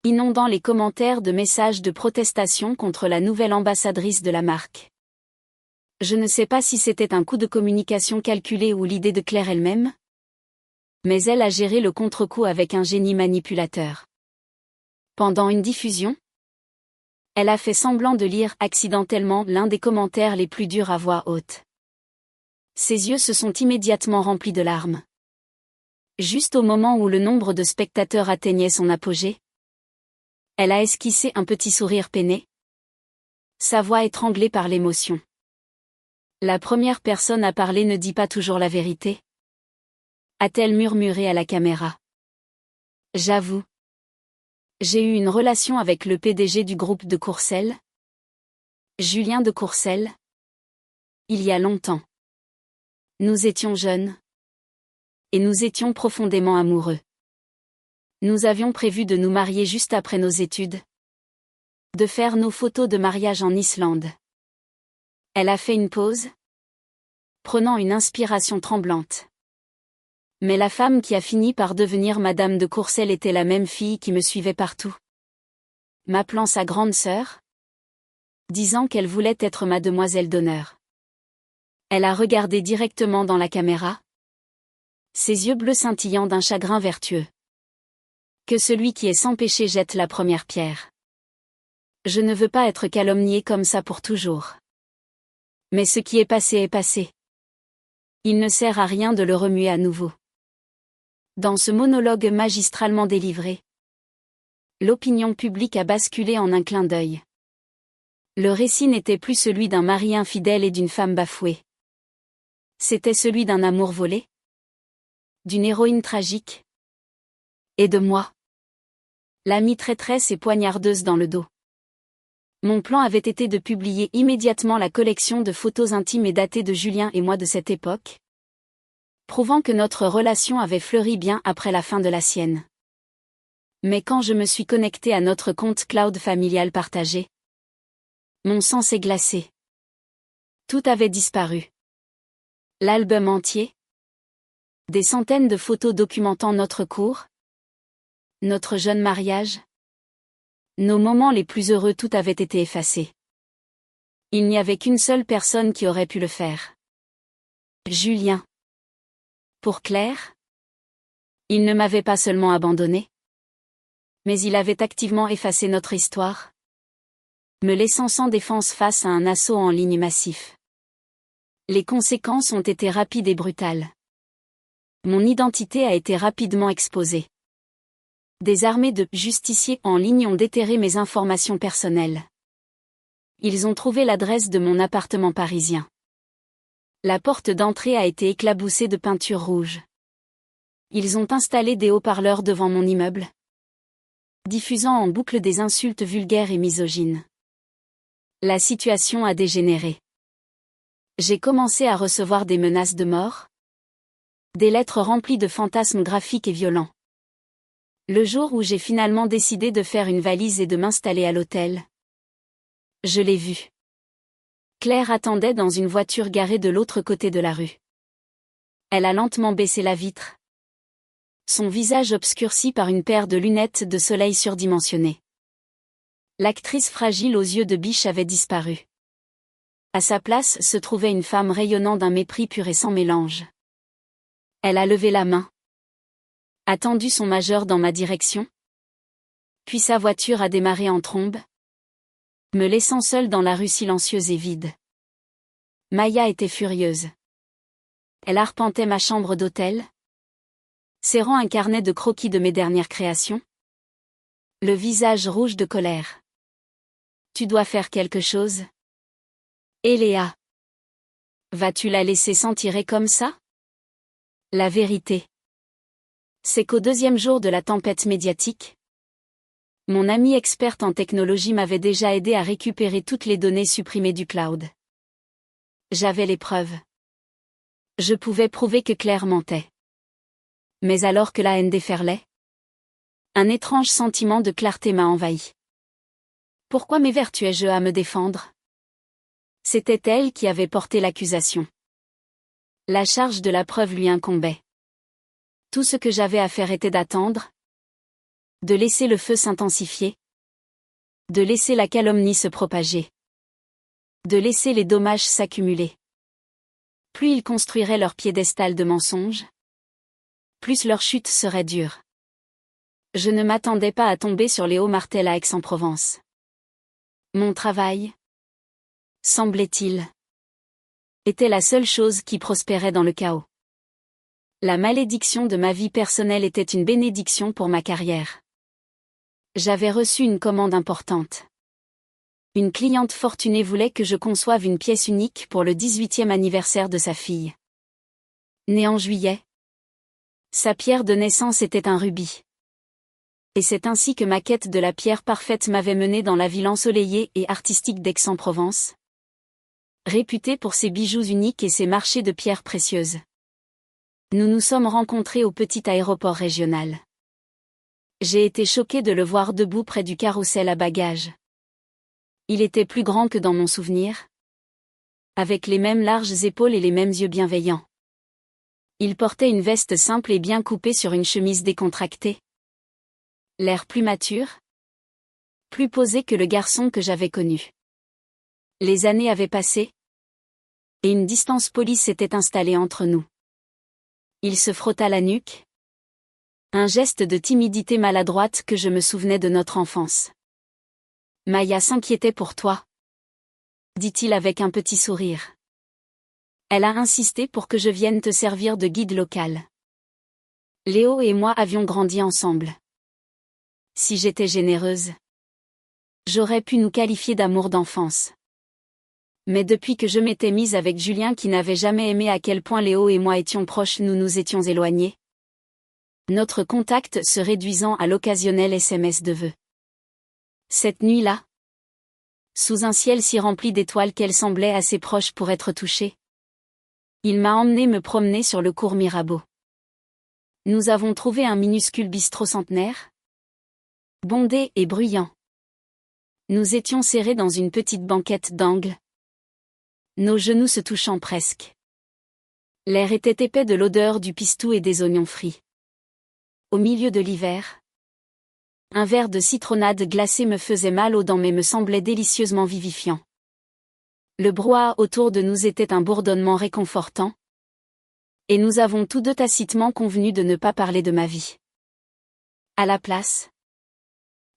inondant les commentaires de messages de protestation contre la nouvelle ambassadrice de la marque. Je ne sais pas si c'était un coup de communication calculé ou l'idée de Claire elle-même, mais elle a géré le contre-coup avec un génie manipulateur. Pendant une diffusion, elle a fait semblant de lire accidentellement l'un des commentaires les plus durs à voix haute. Ses yeux se sont immédiatement remplis de larmes. Juste au moment où le nombre de spectateurs atteignait son apogée, elle a esquissé un petit sourire peiné, sa voix étranglée par l'émotion. La première personne à parler ne dit pas toujours la vérité, a-t-elle murmuré à la caméra. J'avoue. J'ai eu une relation avec le PDG du groupe de Courcelles, Julien de Courcelles, il y a longtemps. Nous étions jeunes. Et nous étions profondément amoureux. Nous avions prévu de nous marier juste après nos études. De faire nos photos de mariage en Islande. Elle a fait une pause, prenant une inspiration tremblante. Mais la femme qui a fini par devenir Madame de Courcelles était la même fille qui me suivait partout. M'appelant sa grande sœur, disant qu'elle voulait être ma demoiselle d'honneur. Elle a regardé directement dans la caméra, ses yeux bleus scintillant d'un chagrin vertueux. Que celui qui est sans péché jette la première pierre. Je ne veux pas être calomnié comme ça pour toujours. Mais ce qui est passé est passé. Il ne sert à rien de le remuer à nouveau. Dans ce monologue magistralement délivré, l'opinion publique a basculé en un clin d'œil. Le récit n'était plus celui d'un mari infidèle et d'une femme bafouée. C'était celui d'un amour volé, d'une héroïne tragique, et de moi. L'amie traîtresse et poignardeuse dans le dos. Mon plan avait été de publier immédiatement la collection de photos intimes et datées de Julien et moi de cette époque, prouvant que notre relation avait fleuri bien après la fin de la sienne. Mais quand je me suis connecté à notre compte cloud familial partagé, mon sang s'est glacé. Tout avait disparu. L'album entier, des centaines de photos documentant notre cours, notre jeune mariage, nos moments les plus heureux, tout avait été effacé. Il n'y avait qu'une seule personne qui aurait pu le faire. Julien. Pour Claire, il ne m'avait pas seulement abandonné, mais il avait activement effacé notre histoire, me laissant sans défense face à un assaut en ligne massif. Les conséquences ont été rapides et brutales. Mon identité a été rapidement exposée. Des armées de justiciers en ligne ont déterré mes informations personnelles. Ils ont trouvé l'adresse de mon appartement parisien. La porte d'entrée a été éclaboussée de peinture rouge. Ils ont installé des haut-parleurs devant mon immeuble, diffusant en boucle des insultes vulgaires et misogynes. La situation a dégénéré. J'ai commencé à recevoir des menaces de mort, des lettres remplies de fantasmes graphiques et violents. Le jour où j'ai finalement décidé de faire une valise et de m'installer à l'hôtel, je l'ai vue. Claire attendait dans une voiture garée de l'autre côté de la rue. Elle a lentement baissé la vitre, son visage obscurci par une paire de lunettes de soleil surdimensionnées. L'actrice fragile aux yeux de biche avait disparu. À sa place se trouvait une femme rayonnant d'un mépris pur et sans mélange. Elle a levé la main, a tendu son majeur dans ma direction, puis sa voiture a démarré en trombe, me laissant seule dans la rue silencieuse et vide. Maya était furieuse. Elle arpentait ma chambre d'hôtel, serrant un carnet de croquis de mes dernières créations, le visage rouge de colère. Tu dois faire quelque chose. Et Léa? Vas-tu la laisser s'en tirer comme ça? La vérité, c'est qu'au deuxième jour de la tempête médiatique, Mon amie experte en technologie m'avait déjà aidé à récupérer toutes les données supprimées du cloud. J'avais les preuves. Je pouvais prouver que Claire mentait. Mais alors que la haine déferlait, un étrange sentiment de clarté m'a envahi. Pourquoi m'évertuais-je à me défendre? C'était elle qui avait porté l'accusation. La charge de la preuve lui incombait. Tout ce que j'avais à faire était d'attendre, de laisser le feu s'intensifier, de laisser la calomnie se propager, de laisser les dommages s'accumuler. Plus ils construiraient leur piédestal de mensonges, plus leur chute serait dure. Je ne m'attendais pas à tomber sur les hauts martels à Aix-en-Provence. Mon travail, semblait-il, était la seule chose qui prospérait dans le chaos. La malédiction de ma vie personnelle était une bénédiction pour ma carrière. J'avais reçu une commande importante. Une cliente fortunée voulait que je conçoive une pièce unique pour le 18e anniversaire de sa fille. Née en juillet, sa pierre de naissance était un rubis. Et c'est ainsi que ma quête de la pierre parfaite m'avait mené dans la ville ensoleillée et artistique d'Aix-en-Provence, réputée pour ses bijoux uniques et ses marchés de pierres précieuses. Nous nous sommes rencontrés au petit aéroport régional. J'ai été choquée de le voir debout près du carrousel à bagages. Il était plus grand que dans mon souvenir, avec les mêmes larges épaules et les mêmes yeux bienveillants. Il portait une veste simple et bien coupée sur une chemise décontractée. L'air plus mature, plus posé que le garçon que j'avais connu. Les années avaient passé, et une distance polie s'était installée entre nous. Il se frotta la nuque. Un geste de timidité maladroite que je me souvenais de notre enfance. Maya s'inquiétait pour toi, dit-il avec un petit sourire. Elle a insisté pour que je vienne te servir de guide local. Léo et moi avions grandi ensemble. Si j'étais généreuse, j'aurais pu nous qualifier d'amour d'enfance. Mais depuis que je m'étais mise avec Julien qui n'avait jamais aimé à quel point Léo et moi étions proches, nous nous étions éloignés. Notre contact se réduisant à l'occasionnel SMS de vœux. Cette nuit-là, sous un ciel si rempli d'étoiles qu'elle semblait assez proche pour être touchée, il m'a emmené me promener sur le cours Mirabeau. Nous avons trouvé un minuscule bistrot centenaire, bondé et bruyant. Nous étions serrés dans une petite banquette d'angle, nos genoux se touchant presque. L'air était épais de l'odeur du pistou et des oignons frits. Au milieu de l'hiver, un verre de citronnade glacée me faisait mal aux dents mais me semblait délicieusement vivifiant. Le brouhaha autour de nous était un bourdonnement réconfortant, et nous avons tous deux tacitement convenu de ne pas parler de ma vie. À la place,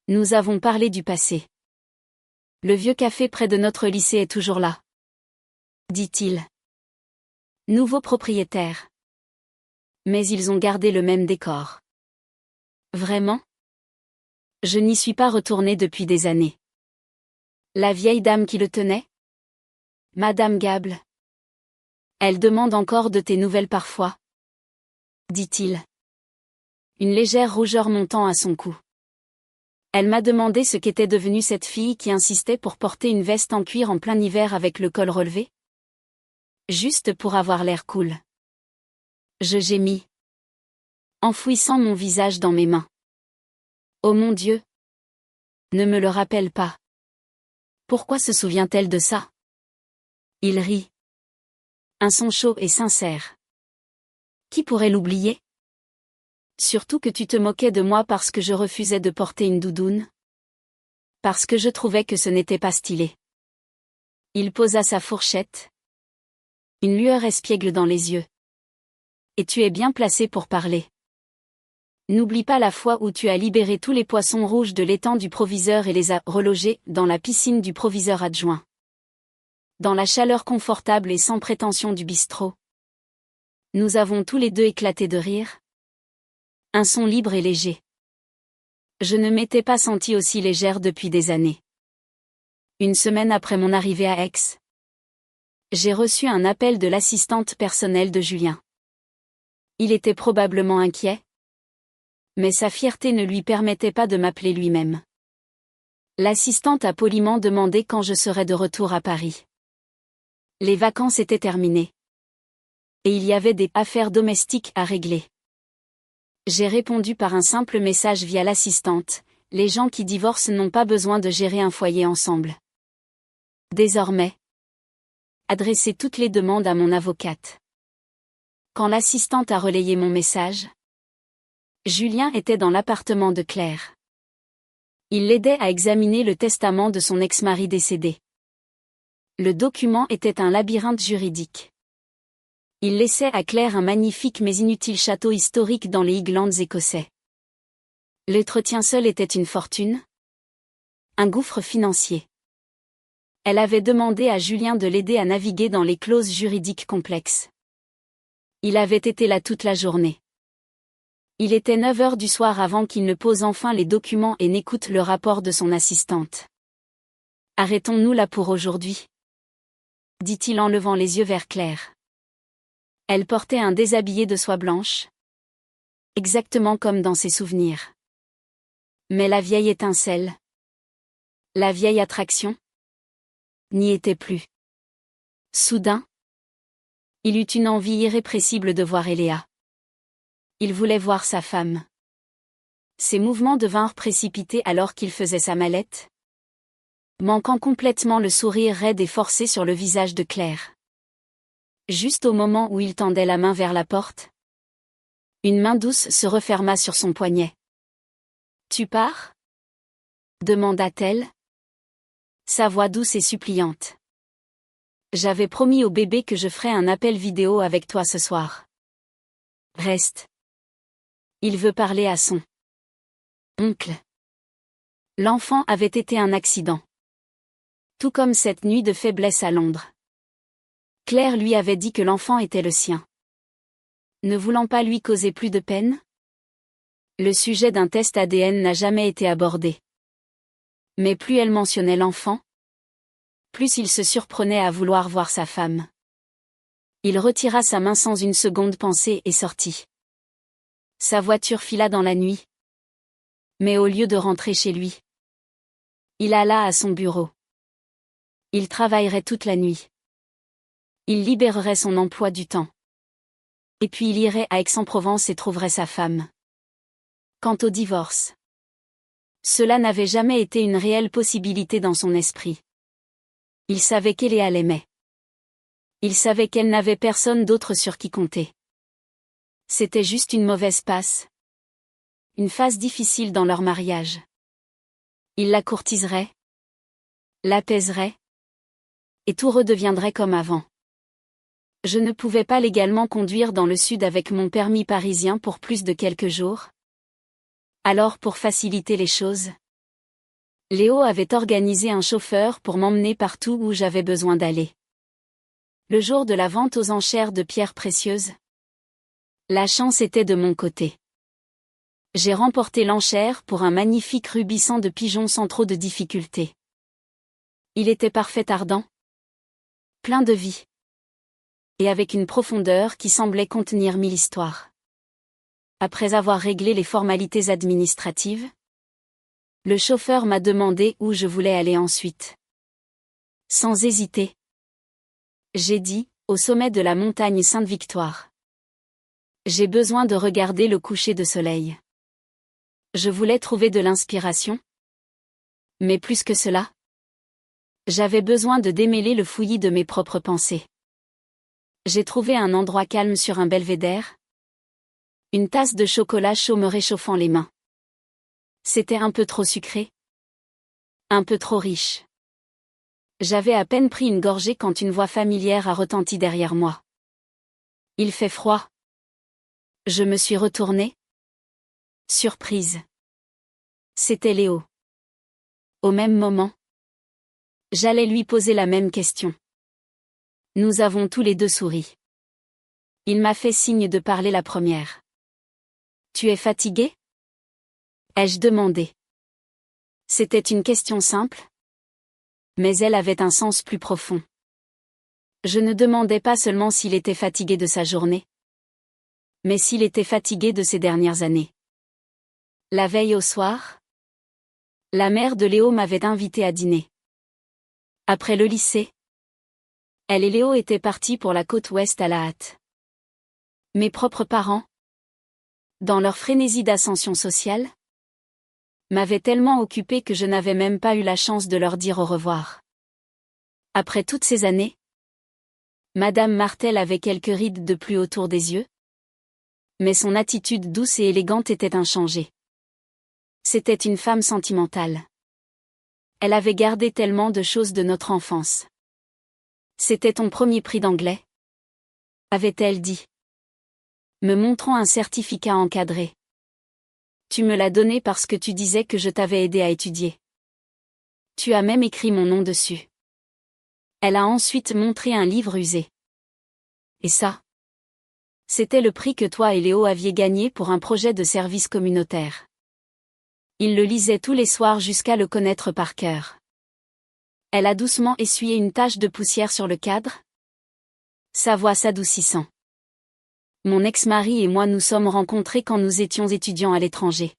nous avons parlé du passé. Le vieux café près de notre lycée est toujours là, dit-il. Nouveau propriétaire. Mais ils ont gardé le même décor. Vraiment? Je n'y suis pas retournée depuis des années. La vieille dame qui le tenait? Madame Gable. Elle demande encore de tes nouvelles parfois, dit-il. Une légère rougeur montant à son cou. Elle m'a demandé ce qu'était devenue cette fille qui insistait pour porter une veste en cuir en plein hiver avec le col relevé. Juste pour avoir l'air cool. Je gémis, enfouissant mon visage dans mes mains. Oh mon Dieu! Ne me le rappelle pas. Pourquoi se souvient-elle de ça? Il rit. Un son chaud et sincère. Qui pourrait l'oublier? Surtout que tu te moquais de moi parce que je refusais de porter une doudoune. Parce que je trouvais que ce n'était pas stylé. Il posa sa fourchette. Une lueur espiègle dans les yeux. Et tu es bien placé pour parler. N'oublie pas la fois où tu as libéré tous les poissons rouges de l'étang du proviseur et les as relogés dans la piscine du proviseur adjoint. Dans la chaleur confortable et sans prétention du bistrot. Nous avons tous les deux éclaté de rire. Un son libre et léger. Je ne m'étais pas sentie aussi légère depuis des années. Une semaine après mon arrivée à Aix, j'ai reçu un appel de l'assistante personnelle de Julien. Il était probablement inquiet, mais sa fierté ne lui permettait pas de m'appeler lui-même. L'assistante a poliment demandé quand je serais de retour à Paris. Les vacances étaient terminées. Et il y avait des affaires domestiques à régler. J'ai répondu par un simple message via l'assistante: les gens qui divorcent n'ont pas besoin de gérer un foyer ensemble. Désormais, adresser toutes les demandes à mon avocate. Quand l'assistante a relayé mon message, Julien était dans l'appartement de Claire. Il l'aidait à examiner le testament de son ex-mari décédé. Le document était un labyrinthe juridique. Il laissait à Claire un magnifique mais inutile château historique dans les Highlands écossais. L'entretien seul était une fortune. Un gouffre financier. Elle avait demandé à Julien de l'aider à naviguer dans les clauses juridiques complexes. Il avait été là toute la journée. Il était 9 heures du soir avant qu'il ne pose enfin les documents et n'écoute le rapport de son assistante. Arrêtons-nous là pour aujourd'hui, dit-il en levant les yeux vers Claire. Elle portait un déshabillé de soie blanche, exactement comme dans ses souvenirs. Mais la vieille étincelle, la vieille attraction, n'y était plus. Soudain, il eut une envie irrépressible de voir Eléa. Il voulait voir sa femme. Ses mouvements devinrent précipités alors qu'il faisait sa mallette, manquant complètement le sourire raide et forcé sur le visage de Claire. Juste au moment où il tendait la main vers la porte, une main douce se referma sur son poignet. « Tu pars ?» demanda-t-elle, sa voix douce et suppliante. « J'avais promis au bébé que je ferais un appel vidéo avec toi ce soir. Reste. Il veut parler à son oncle. » L'enfant avait été un accident. Tout comme cette nuit de faiblesse à Londres. Claire lui avait dit que l'enfant était le sien. Ne voulant pas lui causer plus de peine, le sujet d'un test ADN n'a jamais été abordé. Mais plus elle mentionnait l'enfant, plus il se surprenait à vouloir voir sa femme. Il retira sa main sans une seconde pensée et sortit. Sa voiture fila dans la nuit. Mais au lieu de rentrer chez lui, il alla à son bureau. Il travaillerait toute la nuit. Il libérerait son emploi du temps. Et puis il irait à Aix-en-Provence et trouverait sa femme. Quant au divorce, cela n'avait jamais été une réelle possibilité dans son esprit. Il savait qu'Eléa l'aimait. Il savait qu'elle n'avait personne d'autre sur qui compter. C'était juste une mauvaise passe. Une phase difficile dans leur mariage. Il la courtiserait, l'apaiserait, et tout redeviendrait comme avant. Je ne pouvais pas légalement conduire dans le sud avec mon permis parisien pour plus de quelques jours. Alors pour faciliter les choses, Léo avait organisé un chauffeur pour m'emmener partout où j'avais besoin d'aller. Le jour de la vente aux enchères de pierres précieuses, la chance était de mon côté. J'ai remporté l'enchère pour un magnifique rubis sang de pigeon sans trop de difficultés. Il était parfait ardent, plein de vie, et avec une profondeur qui semblait contenir 1000 histoires. Après avoir réglé les formalités administratives, le chauffeur m'a demandé où je voulais aller ensuite. Sans hésiter, j'ai dit, au sommet de la montagne Sainte-Victoire. J'ai besoin de regarder le coucher de soleil. Je voulais trouver de l'inspiration. Mais plus que cela, j'avais besoin de démêler le fouillis de mes propres pensées. J'ai trouvé un endroit calme sur un belvédère. Une tasse de chocolat chaud me réchauffant les mains. C'était un peu trop sucré. Un peu trop riche. J'avais à peine pris une gorgée quand une voix familière a retenti derrière moi. Il fait froid. Je me suis retournée. Surprise. C'était Léo. Au même moment, j'allais lui poser la même question. Nous avons tous les deux souri. Il m'a fait signe de parler la première. Tu es fatigué ? Ai-je demandé. C'était une question simple, mais elle avait un sens plus profond. Je ne demandais pas seulement s'il était fatigué de sa journée, mais s'il était fatigué de ces dernières années. La veille au soir, La mère de Léo m'avait invité à dîner. Après le lycée, elle et Léo étaient partis pour la côte ouest à la hâte. Mes propres parents, dans leur frénésie d'ascension sociale, m'avaient tellement occupé que je n'avais même pas eu la chance de leur dire au revoir. Après toutes ces années, Madame Martel avait quelques rides de pluie autour des yeux, mais son attitude douce et élégante était inchangée. C'était une femme sentimentale. Elle avait gardé tellement de choses de notre enfance. C'était ton premier prix d'anglais, avait-elle dit, me montrant un certificat encadré. Tu me l'as donné parce que tu disais que je t'avais aidé à étudier. Tu as même écrit mon nom dessus. Elle a ensuite montré un livre usé. Et ça? C'était le prix que toi et Léo aviez gagné pour un projet de service communautaire. Il le lisait tous les soirs jusqu'à le connaître par cœur. Elle a doucement essuyé une tache de poussière sur le cadre, sa voix s'adoucissant. Mon ex-mari et moi nous sommes rencontrés quand nous étions étudiants à l'étranger.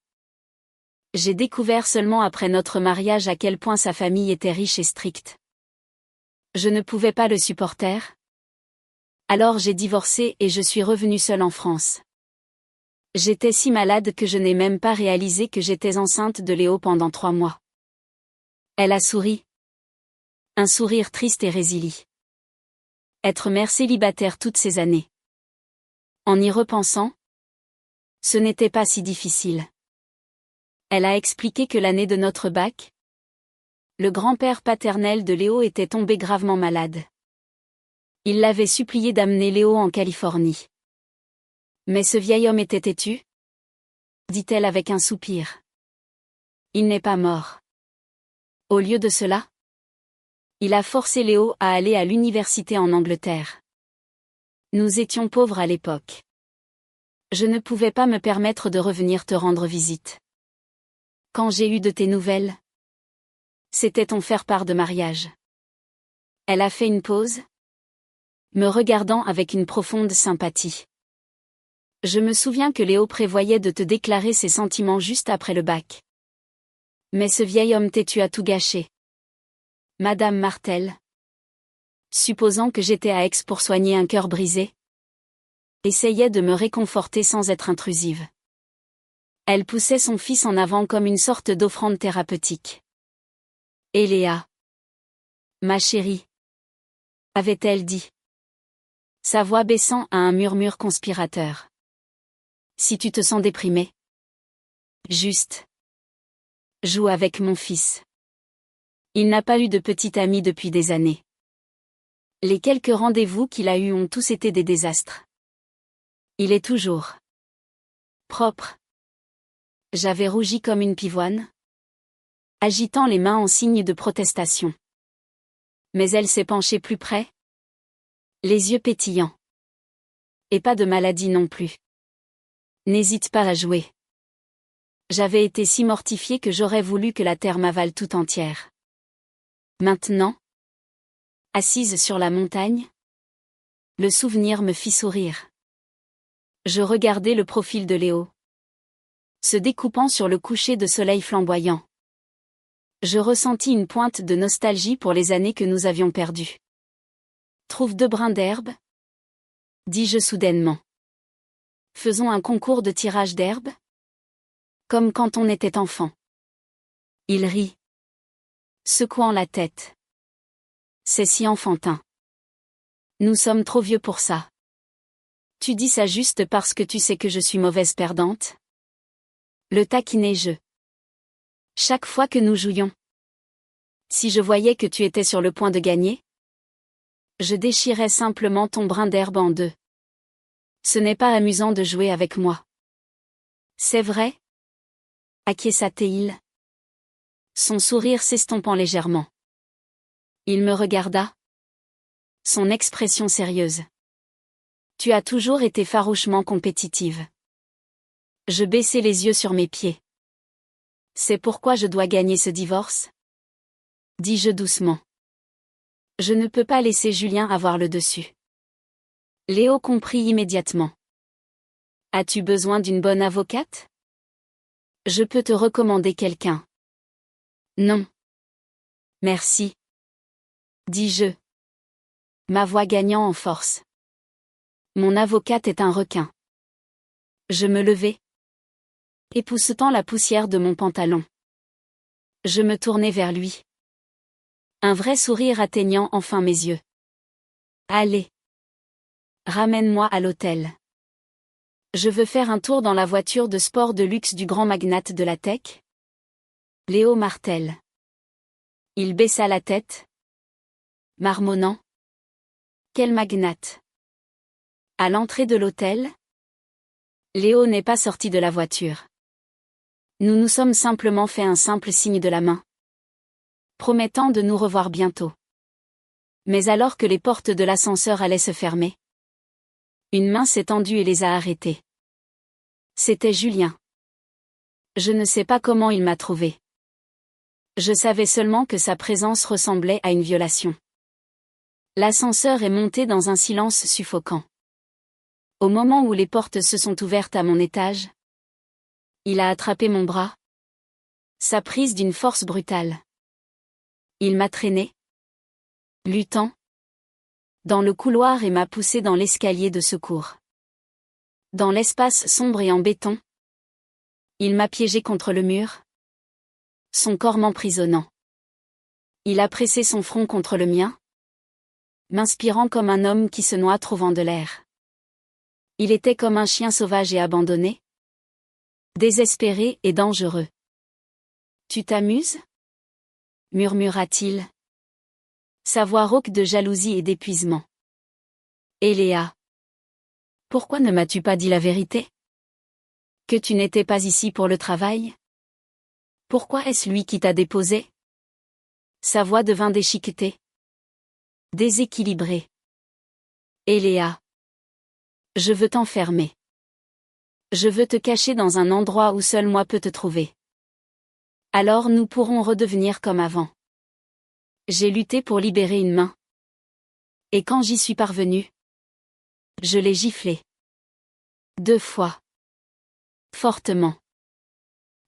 J'ai découvert seulement après notre mariage à quel point sa famille était riche et stricte. Je ne pouvais pas le supporter. Alors j'ai divorcé et je suis revenue seule en France. J'étais si malade que je n'ai même pas réalisé que j'étais enceinte de Léo pendant 3 mois. Elle a souri. Un sourire triste et résili. Être mère célibataire toutes ces années. En y repensant, ce n'était pas si difficile. Elle a expliqué que l'année de notre bac, le grand-père paternel de Léo était tombé gravement malade. Il l'avait supplié d'amener Léo en Californie. Mais ce vieil homme était têtu, dit-elle avec un soupir. Il n'est pas mort. Au lieu de cela, il a forcé Léo à aller à l'université en Angleterre. Nous étions pauvres à l'époque. Je ne pouvais pas me permettre de revenir te rendre visite. Quand j'ai eu de tes nouvelles, c'était ton faire-part de mariage. Elle a fait une pause, me regardant avec une profonde sympathie. Je me souviens que Léo prévoyait de te déclarer ses sentiments juste après le bac. Mais ce vieil homme têtu a tout gâché. Madame Martel, supposant que j'étais à Aix pour soigner un cœur brisé, essayait de me réconforter sans être intrusive. Elle poussait son fils en avant comme une sorte d'offrande thérapeutique. Et Léa, ma chérie, avait-elle dit, sa voix baissant à un murmure conspirateur. Si tu te sens déprimé, juste, joue avec mon fils. Il n'a pas eu de petit ami depuis des années. Les quelques rendez-vous qu'il a eus ont tous été des désastres. Il est toujours propre. J'avais rougi comme une pivoine, agitant les mains en signe de protestation. Mais elle s'est penchée plus près, les yeux pétillants. Et pas de maladie non plus. N'hésite pas à jouer. J'avais été si mortifiée que j'aurais voulu que la terre m'avale tout entière. Maintenant, assise sur la montagne, le souvenir me fit sourire. Je regardais le profil de Léo, se découpant sur le coucher de soleil flamboyant. Je ressentis une pointe de nostalgie pour les années que nous avions perdues. Trouve 2 brins d'herbe, dis-je soudainement. Faisons un concours de tirage d'herbe, comme quand on était enfant. Il rit, secouant la tête. C'est si enfantin. Nous sommes trop vieux pour ça. Tu dis ça juste parce que tu sais que je suis mauvaise perdante? Le taquinai-je. Chaque fois que nous jouions. Si je voyais que tu étais sur le point de gagner, je déchirais simplement ton brin d'herbe en 2. Ce n'est pas amusant de jouer avec moi. C'est vrai? Acquiesça-t-il, son sourire s'estompant légèrement. Il me regarda, son expression sérieuse. Tu as toujours été farouchement compétitive. Je baissai les yeux sur mes pieds. C'est pourquoi je dois gagner ce divorce? Dis-je doucement. Je ne peux pas laisser Julien avoir le dessus. Léo comprit immédiatement. As-tu besoin d'une bonne avocate? Je peux te recommander quelqu'un. Non. Merci. Dis-je. Ma voix gagnant en force. Mon avocate est un requin. Je me levai, époussetant la poussière de mon pantalon. Je me tournai vers lui. Un vrai sourire atteignant enfin mes yeux. Allez. Ramène-moi à l'hôtel. Je veux faire un tour dans la voiture de sport de luxe du grand magnate de la tech. Léo Martel. Il baissa la tête, marmonnant. Quel magnate. À l'entrée de l'hôtel, Léo n'est pas sorti de la voiture. Nous nous sommes simplement fait un simple signe de la main, promettant de nous revoir bientôt. Mais alors que les portes de l'ascenseur allaient se fermer, une main s'est tendue et les a arrêtés. C'était Julien. Je ne sais pas comment il m'a trouvé. Je savais seulement que sa présence ressemblait à une violation. L'ascenseur est monté dans un silence suffocant. Au moment où les portes se sont ouvertes à mon étage, il a attrapé mon bras. Sa prise d'une force brutale. Il m'a traîné, luttant, dans le couloir et m'a poussé dans l'escalier de secours. Dans l'espace sombre et en béton, il m'a piégé contre le mur, son corps m'emprisonnant. Il a pressé son front contre le mien, m'inspirant comme un homme qui se noie trouvant de l'air. Il était comme un chien sauvage et abandonné, désespéré et dangereux. Tu t'amuses ? Murmura-t-il. Sa voix rauque de jalousie et d'épuisement. Et Léa. Pourquoi ne m'as-tu pas dit la vérité ? Que tu n'étais pas ici pour le travail ? Pourquoi est-ce lui qui t'a déposé ? Sa voix devint déchiquetée, déséquilibrée. Et Léa. Je veux t'enfermer. Je veux te cacher dans un endroit où seul moi peux te trouver. Alors nous pourrons redevenir comme avant. J'ai lutté pour libérer une main. Et quand j'y suis parvenu, je l'ai giflé. 2 fois. Fortement.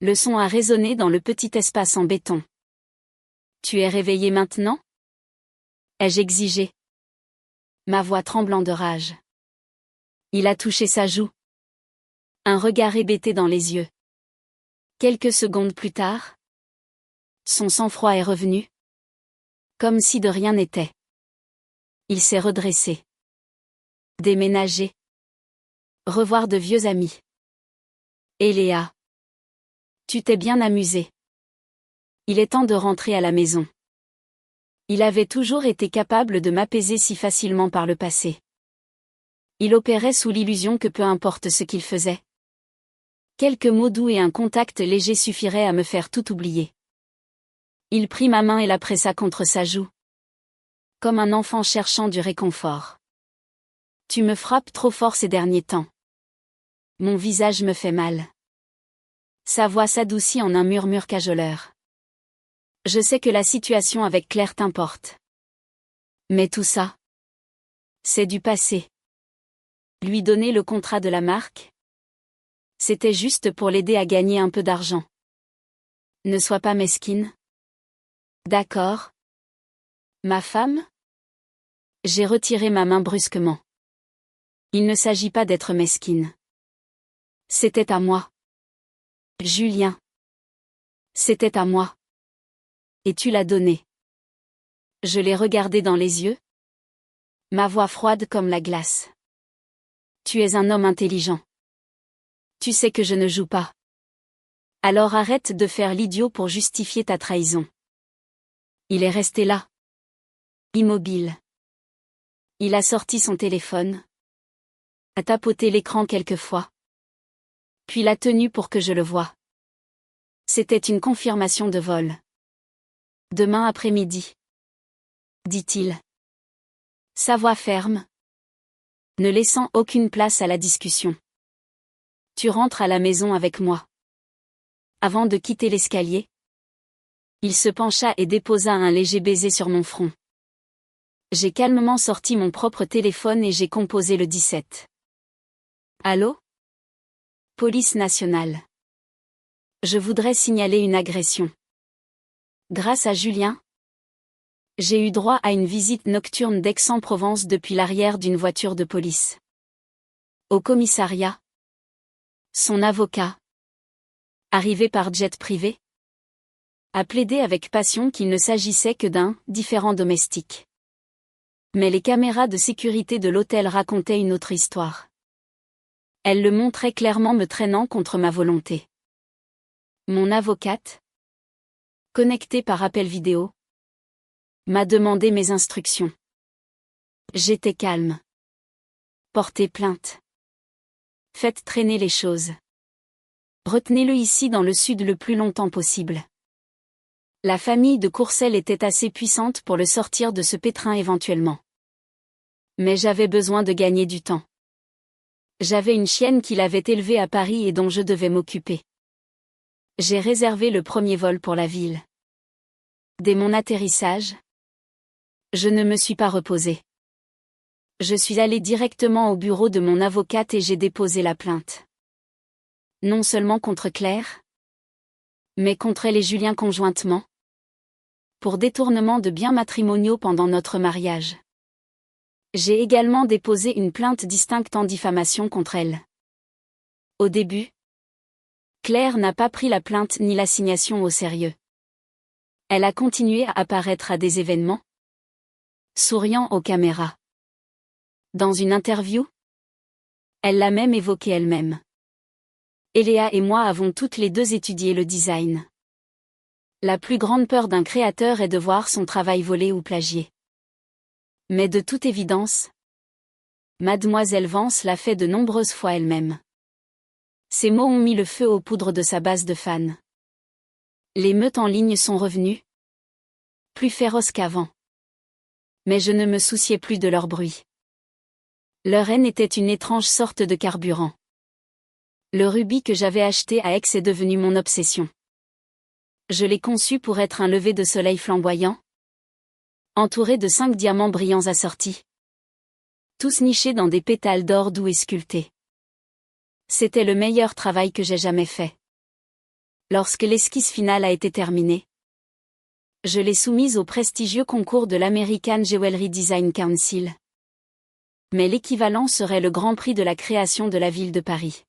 Le son a résonné dans le petit espace en béton. Tu es réveillé maintenant ? Ai-je exigé. Ma voix tremblant de rage. Il a touché sa joue. Un regard hébété dans les yeux. Quelques secondes plus tard, son sang-froid est revenu. Comme si de rien n'était. Il s'est redressé. Déménager. Revoir de vieux amis. Et Léa. Tu t'es bien amusé. Il est temps de rentrer à la maison. Il avait toujours été capable de m'apaiser si facilement par le passé. Il opérait sous l'illusion que peu importe ce qu'il faisait, quelques mots doux et un contact léger suffiraient à me faire tout oublier. Il prit ma main et la pressa contre sa joue. Comme un enfant cherchant du réconfort. Tu me frappes trop fort ces derniers temps. Mon visage me fait mal. Sa voix s'adoucit en un murmure cajoleur. Je sais que la situation avec Claire t'importe. Mais tout ça, c'est du passé. Lui donner le contrat de la marque, c'était juste pour l'aider à gagner un peu d'argent. Ne sois pas mesquine. D'accord. Ma femme ? J'ai retiré ma main brusquement. Il ne s'agit pas d'être mesquine. C'était à moi. Julien. C'était à moi. Et tu l'as donné. Je l'ai regardé dans les yeux. Ma voix froide comme la glace. Tu es un homme intelligent. Tu sais que je ne joue pas. Alors arrête de faire l'idiot pour justifier ta trahison. Il est resté là. Immobile. Il a sorti son téléphone. A tapoté l'écran quelques fois. Puis l'a tenu pour que je le voie. C'était une confirmation de vol. Demain après-midi. Dit-il. Sa voix ferme. Ne laissant aucune place à la discussion. Tu rentres à la maison avec moi. Avant de quitter l'escalier, il se pencha et déposa un léger baiser sur mon front. J'ai calmement sorti mon propre téléphone et j'ai composé le 17. Allô ? Police nationale. Je voudrais signaler une agression. Grâce à Julien, j'ai eu droit à une visite nocturne d'Aix-en-Provence depuis l'arrière d'une voiture de police. Au commissariat, son avocat, arrivé par jet privé, a plaidé avec passion qu'il ne s'agissait que d'un différend domestique. Mais les caméras de sécurité de l'hôtel racontaient une autre histoire. Elles le montraient clairement me traînant contre ma volonté. Mon avocate, connectée par appel vidéo, m'a demandé mes instructions. J'étais calme. Portez plainte. Faites traîner les choses. Retenez-le ici dans le sud le plus longtemps possible. La famille de Courcelles était assez puissante pour le sortir de ce pétrin éventuellement. Mais j'avais besoin de gagner du temps. J'avais une chienne qu'il avait élevée à Paris et dont je devais m'occuper. J'ai réservé le premier vol pour la ville. Dès mon atterrissage, je ne me suis pas reposée. Je suis allée directement au bureau de mon avocate et j'ai déposé la plainte. Non seulement contre Claire, mais contre elle et Julien conjointement, pour détournement de biens matrimoniaux pendant notre mariage. J'ai également déposé une plainte distincte en diffamation contre elle. Au début, Claire n'a pas pris la plainte ni l'assignation au sérieux. Elle a continué à apparaître à des événements, souriant aux caméras. Dans une interview, elle l'a même évoqué elle-même. Eléa et moi avons toutes les deux étudié le design. La plus grande peur d'un créateur est de voir son travail volé ou plagié. Mais de toute évidence, Mademoiselle Vance l'a fait de nombreuses fois elle-même. Ces mots ont mis le feu aux poudres de sa base de fans. Les meutes en ligne sont revenues, plus féroces qu'avant. Mais je ne me souciais plus de leur bruit. Leur haine était une étrange sorte de carburant. Le rubis que j'avais acheté à Aix est devenu mon obsession. Je l'ai conçu pour être un lever de soleil flamboyant, entouré de 5 diamants brillants assortis, tous nichés dans des pétales d'or doux et sculptés. C'était le meilleur travail que j'ai jamais fait. Lorsque l'esquisse finale a été terminée, je l'ai soumise au prestigieux concours de l'American Jewelry Design Council. Mais l'équivalent serait le Grand Prix de la création de la ville de Paris.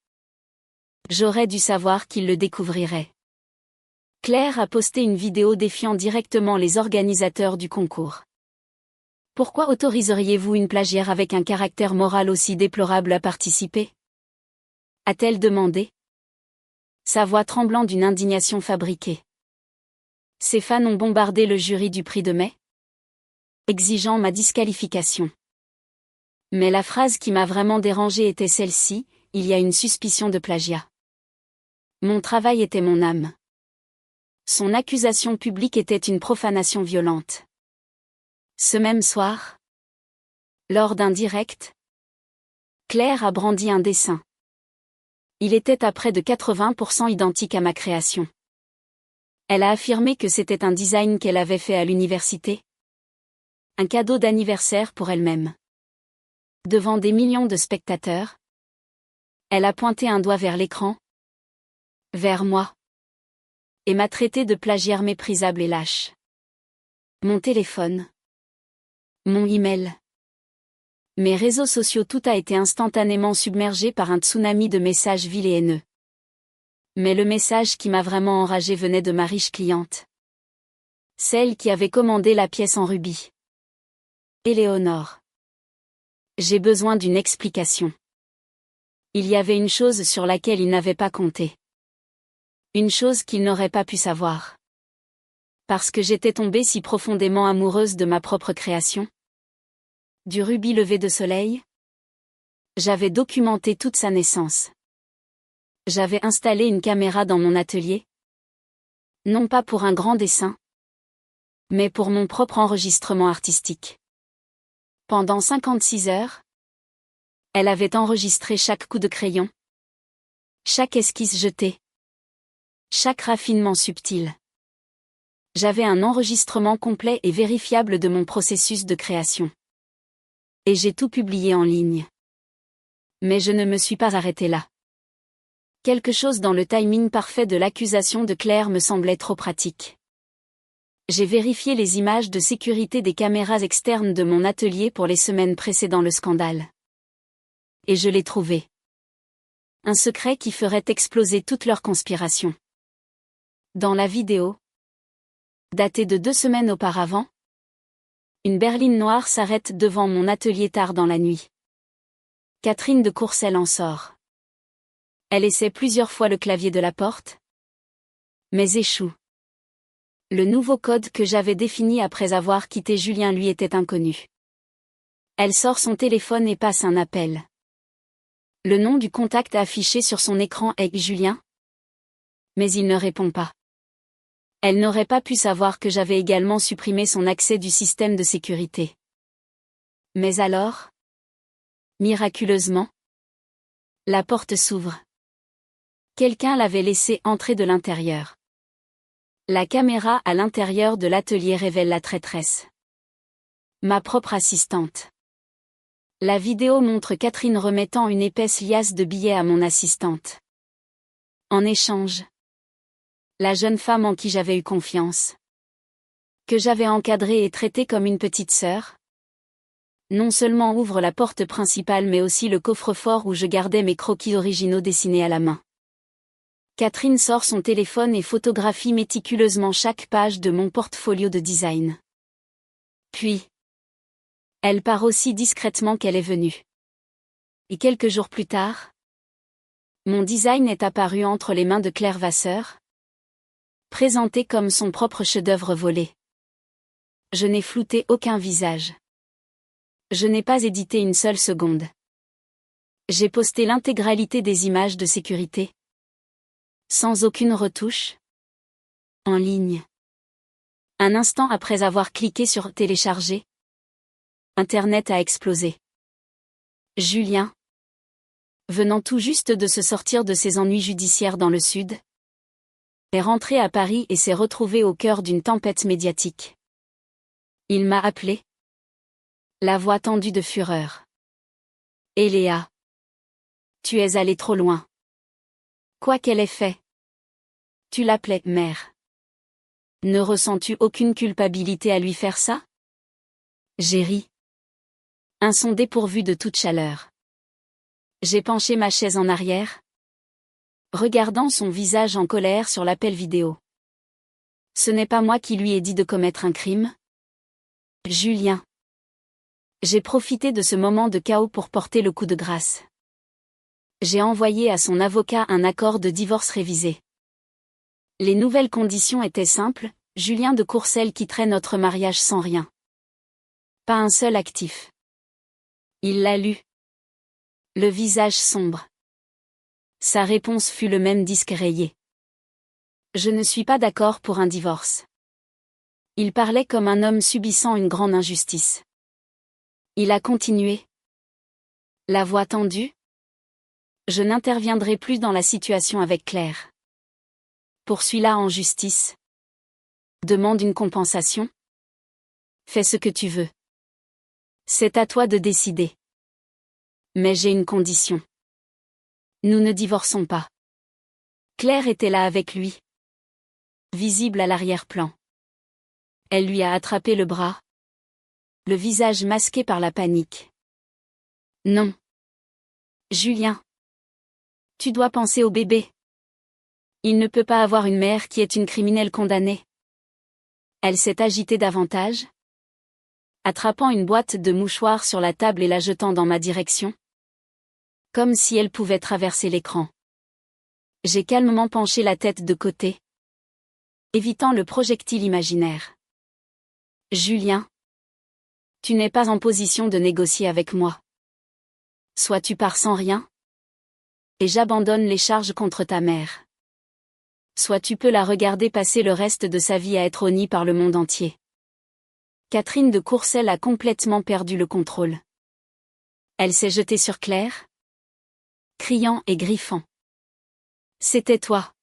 J'aurais dû savoir qu'il le découvrirait. Claire a posté une vidéo défiant directement les organisateurs du concours. Pourquoi autoriseriez-vous une plagiaire avec un caractère moral aussi déplorable à participer ? A-t-elle demandé, sa voix tremblant d'une indignation fabriquée. Ses fans ont bombardé le jury du prix de mai, exigeant ma disqualification. Mais la phrase qui m'a vraiment dérangée était celle-ci, il y a une suspicion de plagiat. Mon travail était mon âme. Son accusation publique était une profanation violente. Ce même soir, lors d'un direct, Claire a brandi un dessin. Il était à près de 80% identique à ma création. Elle a affirmé que c'était un design qu'elle avait fait à l'université. Un cadeau d'anniversaire pour elle-même. Devant des millions de spectateurs, elle a pointé un doigt vers l'écran, vers moi, et m'a traité de plagiaire méprisable et lâche. Mon téléphone, mon email, mes réseaux sociaux, tout a été instantanément submergé par un tsunami de messages vils et haineux. Mais le message qui m'a vraiment enragé venait de ma riche cliente. Celle qui avait commandé la pièce en rubis. Éléonore. J'ai besoin d'une explication. Il y avait une chose sur laquelle il n'avait pas compté. Une chose qu'il n'aurait pas pu savoir. Parce que j'étais tombée si profondément amoureuse de ma propre création. Du rubis levé de soleil. J'avais documenté toute sa naissance. J'avais installé une caméra dans mon atelier. Non pas pour un grand dessin, mais pour mon propre enregistrement artistique. Pendant 56 heures, elle avait enregistré chaque coup de crayon, chaque esquisse jetée, chaque raffinement subtil. J'avais un enregistrement complet et vérifiable de mon processus de création. Et j'ai tout publié en ligne. Mais je ne me suis pas arrêtée là. Quelque chose dans le timing parfait de l'accusation de Claire me semblait trop pratique. J'ai vérifié les images de sécurité des caméras externes de mon atelier pour les semaines précédant le scandale. Et je l'ai trouvé. Un secret qui ferait exploser toute leur conspiration. Dans la vidéo, datée de 2 semaines auparavant, une berline noire s'arrête devant mon atelier tard dans la nuit. Catherine de Courcelles en sort. Elle essaie plusieurs fois le clavier de la porte, mais échoue. Le nouveau code que j'avais défini après avoir quitté Julien lui était inconnu. Elle sort son téléphone et passe un appel. Le nom du contact affiché sur son écran est Julien. Mais il ne répond pas. Elle n'aurait pas pu savoir que j'avais également supprimé son accès du système de sécurité. Mais alors, miraculeusement, la porte s'ouvre. Quelqu'un l'avait laissé entrer de l'intérieur. La caméra à l'intérieur de l'atelier révèle la traîtresse. Ma propre assistante. La vidéo montre Catherine remettant une épaisse liasse de billets à mon assistante. En échange, la jeune femme en qui j'avais eu confiance, que j'avais encadrée et traitée comme une petite sœur, non seulement ouvre la porte principale mais aussi le coffre-fort où je gardais mes croquis originaux dessinés à la main. Catherine sort son téléphone et photographie méticuleusement chaque page de mon portfolio de design. Puis, elle part aussi discrètement qu'elle est venue. Et quelques jours plus tard, mon design est apparu entre les mains de Claire Vasseur, présenté comme son propre chef-d'œuvre volé. Je n'ai flouté aucun visage. Je n'ai pas édité une seule seconde. J'ai posté l'intégralité des images de sécurité, sans aucune retouche, en ligne. Un instant après avoir cliqué sur télécharger, Internet a explosé. Julien, venant tout juste de se sortir de ses ennuis judiciaires dans le Sud, est rentré à Paris et s'est retrouvé au cœur d'une tempête médiatique. Il m'a appelé, la voix tendue de fureur. Eléa, tu es allée trop loin. Quoi qu'elle ait fait. Tu l'appelais mère. Ne ressens-tu aucune culpabilité à lui faire ça? J'ai ri. Un son dépourvu de toute chaleur. J'ai penché ma chaise en arrière, regardant son visage en colère sur l'appel vidéo. Ce n'est pas moi qui lui ai dit de commettre un crime. Julien. J'ai profité de ce moment de chaos pour porter le coup de grâce. J'ai envoyé à son avocat un accord de divorce révisé. Les nouvelles conditions étaient simples, Julien de Courcelles quitterait notre mariage sans rien. Pas un seul actif. Il l'a lu. Le visage sombre. Sa réponse fut le même disque rayé. Je ne suis pas d'accord pour un divorce. Il parlait comme un homme subissant une grande injustice. Il a continué. La voix tendue. Je n'interviendrai plus dans la situation avec Claire. Poursuis-la en justice. Demande une compensation. Fais ce que tu veux. C'est à toi de décider. Mais j'ai une condition. Nous ne divorçons pas. Claire était là avec lui, visible à l'arrière-plan. Elle lui a attrapé le bras, le visage masqué par la panique. Non. Julien. Tu dois penser au bébé. Il ne peut pas avoir une mère qui est une criminelle condamnée. Elle s'est agitée davantage, attrapant une boîte de mouchoirs sur la table et la jetant dans ma direction, comme si elle pouvait traverser l'écran. J'ai calmement penché la tête de côté, évitant le projectile imaginaire. Julien, tu n'es pas en position de négocier avec moi. Soit tu pars sans rien, et j'abandonne les charges contre ta mère. Soit tu peux la regarder passer le reste de sa vie à être honnie par le monde entier. Catherine de Courcelles a complètement perdu le contrôle. Elle s'est jetée sur Claire, criant et griffant. C'était toi.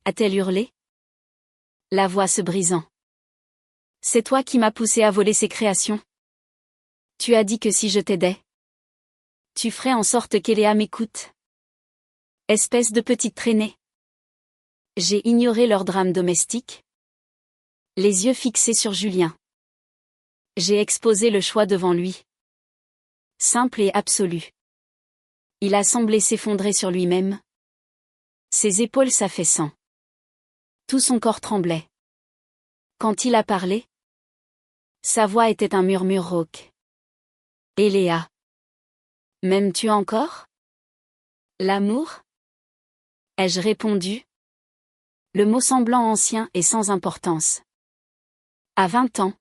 A-t-elle hurlé? La voix se brisant. C'est toi qui m'as poussé à voler ses créations. Tu as dit que si je t'aidais, tu ferais en sorte qu'Eléa m'écoute. Espèce de petite traînée. J'ai ignoré leur drame domestique. Les yeux fixés sur Julien. J'ai exposé le choix devant lui. Simple et absolu. Il a semblé s'effondrer sur lui-même. Ses épaules s'affaissant. Tout son corps tremblait. Quand il a parlé, sa voix était un murmure rauque. Et Léa. M'aimes-tu encore? L'amour? Ai-je répondu? Le mot semblant ancien et sans importance. À 20 ans,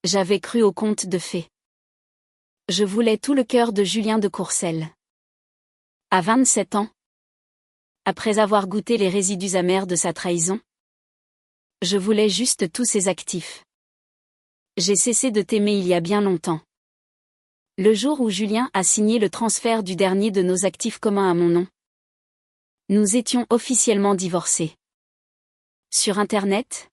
j'avais cru aux contes de fées. Je voulais tout le cœur de Julien de Courcelles. À 27 ans, après avoir goûté les résidus amers de sa trahison, je voulais juste tous ses actifs. J'ai cessé de t'aimer il y a bien longtemps. Le jour où Julien a signé le transfert du dernier de nos actifs communs à mon nom, nous étions officiellement divorcés. Sur Internet,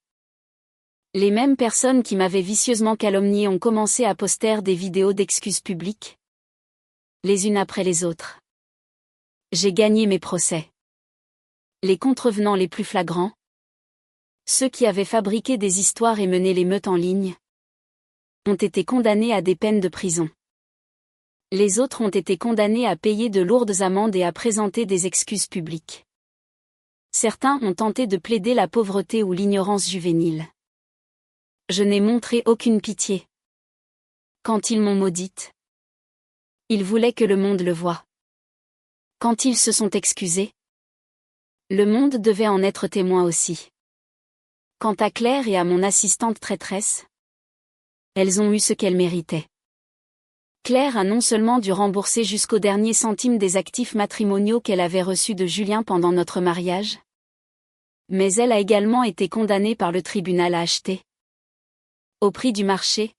les mêmes personnes qui m'avaient vicieusement calomnié ont commencé à poster des vidéos d'excuses publiques, les unes après les autres. J'ai gagné mes procès. Les contrevenants les plus flagrants, ceux qui avaient fabriqué des histoires et mené l'émeute en ligne, ont été condamnés à des peines de prison. Les autres ont été condamnés à payer de lourdes amendes et à présenter des excuses publiques. Certains ont tenté de plaider la pauvreté ou l'ignorance juvénile. Je n'ai montré aucune pitié. Quand ils m'ont maudite, ils voulaient que le monde le voie. Quand ils se sont excusés, le monde devait en être témoin aussi. Quant à Claire et à mon assistante traîtresse, elles ont eu ce qu'elles méritaient. Claire a non seulement dû rembourser jusqu'au dernier centime des actifs matrimoniaux qu'elle avait reçus de Julien pendant notre mariage, mais elle a également été condamnée par le tribunal à acheter, au prix du marché,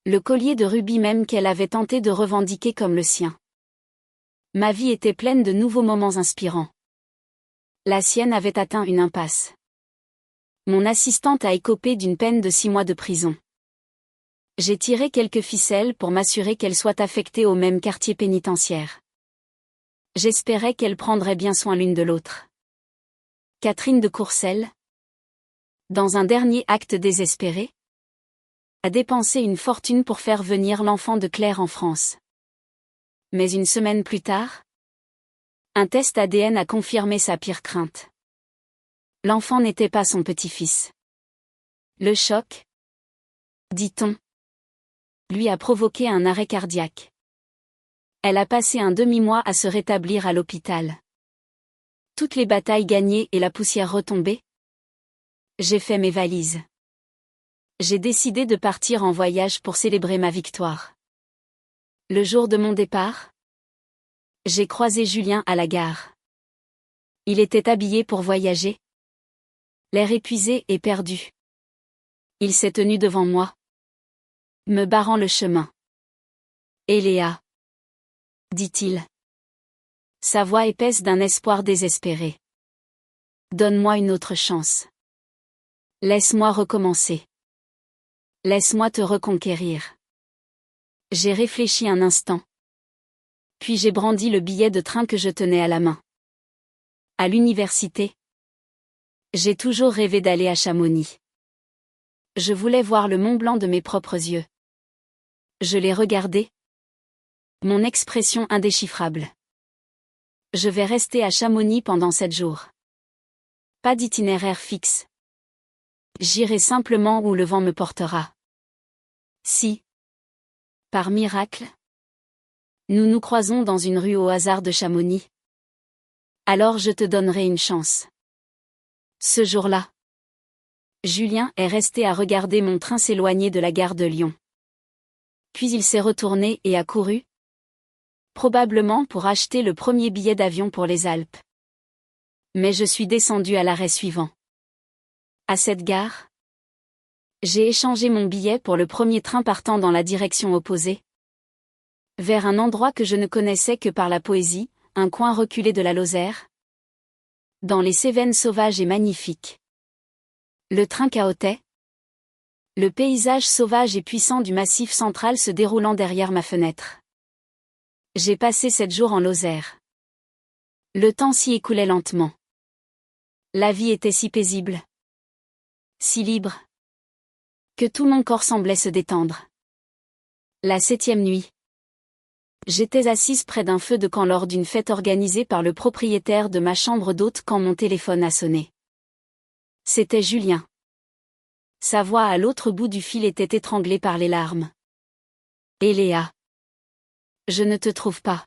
le collier de rubis même qu'elle avait tenté de revendiquer comme le sien. Ma vie était pleine de nouveaux moments inspirants. La sienne avait atteint une impasse. Mon assistante a écopé d'une peine de 6 mois de prison. J'ai tiré quelques ficelles pour m'assurer qu'elle soit affectée au même quartier pénitentiaire. J'espérais qu'elles prendraient bien soin l'une de l'autre. Catherine de Courcelles, dans un dernier acte désespéré, a dépensé une fortune pour faire venir l'enfant de Claire en France. Mais une semaine plus tard, un test ADN a confirmé sa pire crainte. L'enfant n'était pas son petit-fils. Le choc, dit-on, lui a provoqué un arrêt cardiaque. Elle a passé un demi-mois à se rétablir à l'hôpital. Toutes les batailles gagnées et la poussière retombée, j'ai fait mes valises. J'ai décidé de partir en voyage pour célébrer ma victoire. Le jour de mon départ, j'ai croisé Julien à la gare. Il était habillé pour voyager, l'air épuisé et perdu. Il s'est tenu devant moi, me barrant le chemin. « Et Léa ?» dit-il. Sa voix épaisse d'un espoir désespéré. « Donne-moi une autre chance. Laisse-moi recommencer. Laisse-moi te reconquérir. » J'ai réfléchi un instant. Puis j'ai brandi le billet de train que je tenais à la main. À l'université, j'ai toujours rêvé d'aller à Chamonix. Je voulais voir le Mont Blanc de mes propres yeux. Je l'ai regardé. Mon expression indéchiffrable. Je vais rester à Chamonix pendant 7 jours. Pas d'itinéraire fixe. J'irai simplement où le vent me portera. Si, par miracle, nous nous croisons dans une rue au hasard de Chamonix, alors je te donnerai une chance. Ce jour-là, Julien est resté à regarder mon train s'éloigner de la gare de Lyon. Puis il s'est retourné et a couru, probablement pour acheter le premier billet d'avion pour les Alpes. Mais je suis descendu à l'arrêt suivant. À cette gare, j'ai échangé mon billet pour le premier train partant dans la direction opposée, vers un endroit que je ne connaissais que par la poésie, un coin reculé de la Lozère, dans les Cévennes sauvages et magnifiques. Le train cahotait, le paysage sauvage et puissant du Massif central se déroulant derrière ma fenêtre. J'ai passé 7 jours en Lozère. Le temps s'y écoulait lentement. La vie était si paisible. Si libre. Que tout mon corps semblait se détendre. La 7e nuit. J'étais assise près d'un feu de camp lors d'une fête organisée par le propriétaire de ma chambre d'hôte quand mon téléphone a sonné. C'était Julien. Sa voix à l'autre bout du fil était étranglée par les larmes. Et Léa. Je ne te trouve pas.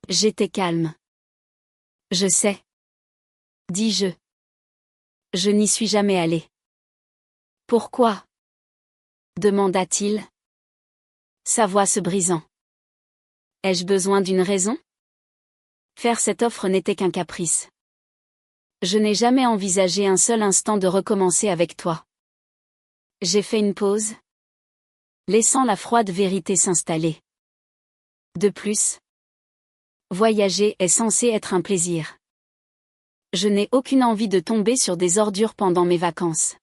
J'étais calme. Je sais. Dis-je. Je n'y suis jamais allé. Pourquoi? Demanda-t-il. Sa voix se brisant. Ai-je besoin d'une raison? Faire cette offre n'était qu'un caprice. Je n'ai jamais envisagé un seul instant de recommencer avec toi. J'ai fait une pause, laissant la froide vérité s'installer. De plus, voyager est censé être un plaisir. Je n'ai aucune envie de tomber sur des ordures pendant mes vacances.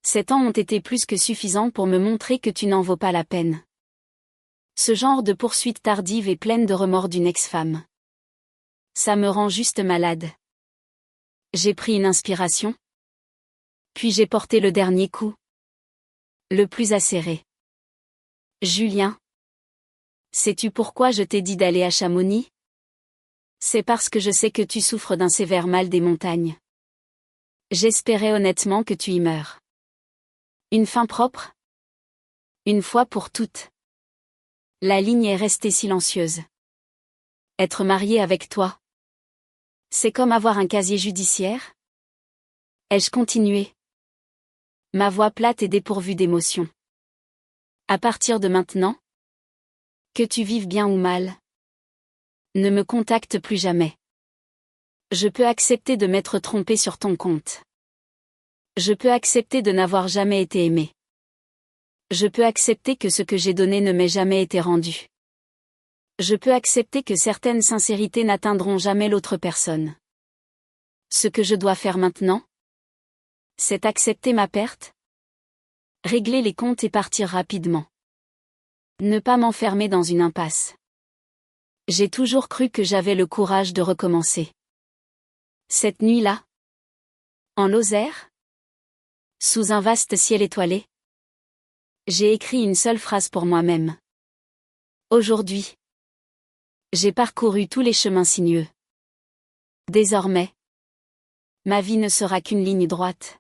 Ces temps ont été plus que suffisants pour me montrer que tu n'en vaux pas la peine. Ce genre de poursuite tardive et pleine de remords d'une ex-femme. Ça me rend juste malade. J'ai pris une inspiration. Puis j'ai porté le dernier coup. Le plus acéré. Julien. Sais-tu pourquoi je t'ai dit d'aller à Chamonix? C'est parce que je sais que tu souffres d'un sévère mal des montagnes. J'espérais honnêtement que tu y meures. Une fin propre? Une fois pour toutes. La ligne est restée silencieuse. Être marié avec toi. C'est comme avoir un casier judiciaire? Ai-je continué? Ma voix plate et dépourvue d'émotion. À partir de maintenant? Que tu vives bien ou mal. Ne me contacte plus jamais. Je peux accepter de m'être trompé sur ton compte. Je peux accepter de n'avoir jamais été aimé. Je peux accepter que ce que j'ai donné ne m'ait jamais été rendu. Je peux accepter que certaines sincérités n'atteindront jamais l'autre personne. Ce que je dois faire maintenant? C'est accepter ma perte? Régler les comptes et partir rapidement. Ne pas m'enfermer dans une impasse. J'ai toujours cru que j'avais le courage de recommencer. Cette nuit-là? En Lozère? Sous un vaste ciel étoilé? J'ai écrit une seule phrase pour moi-même. Aujourd'hui. J'ai parcouru tous les chemins sinueux. Désormais. Ma vie ne sera qu'une ligne droite.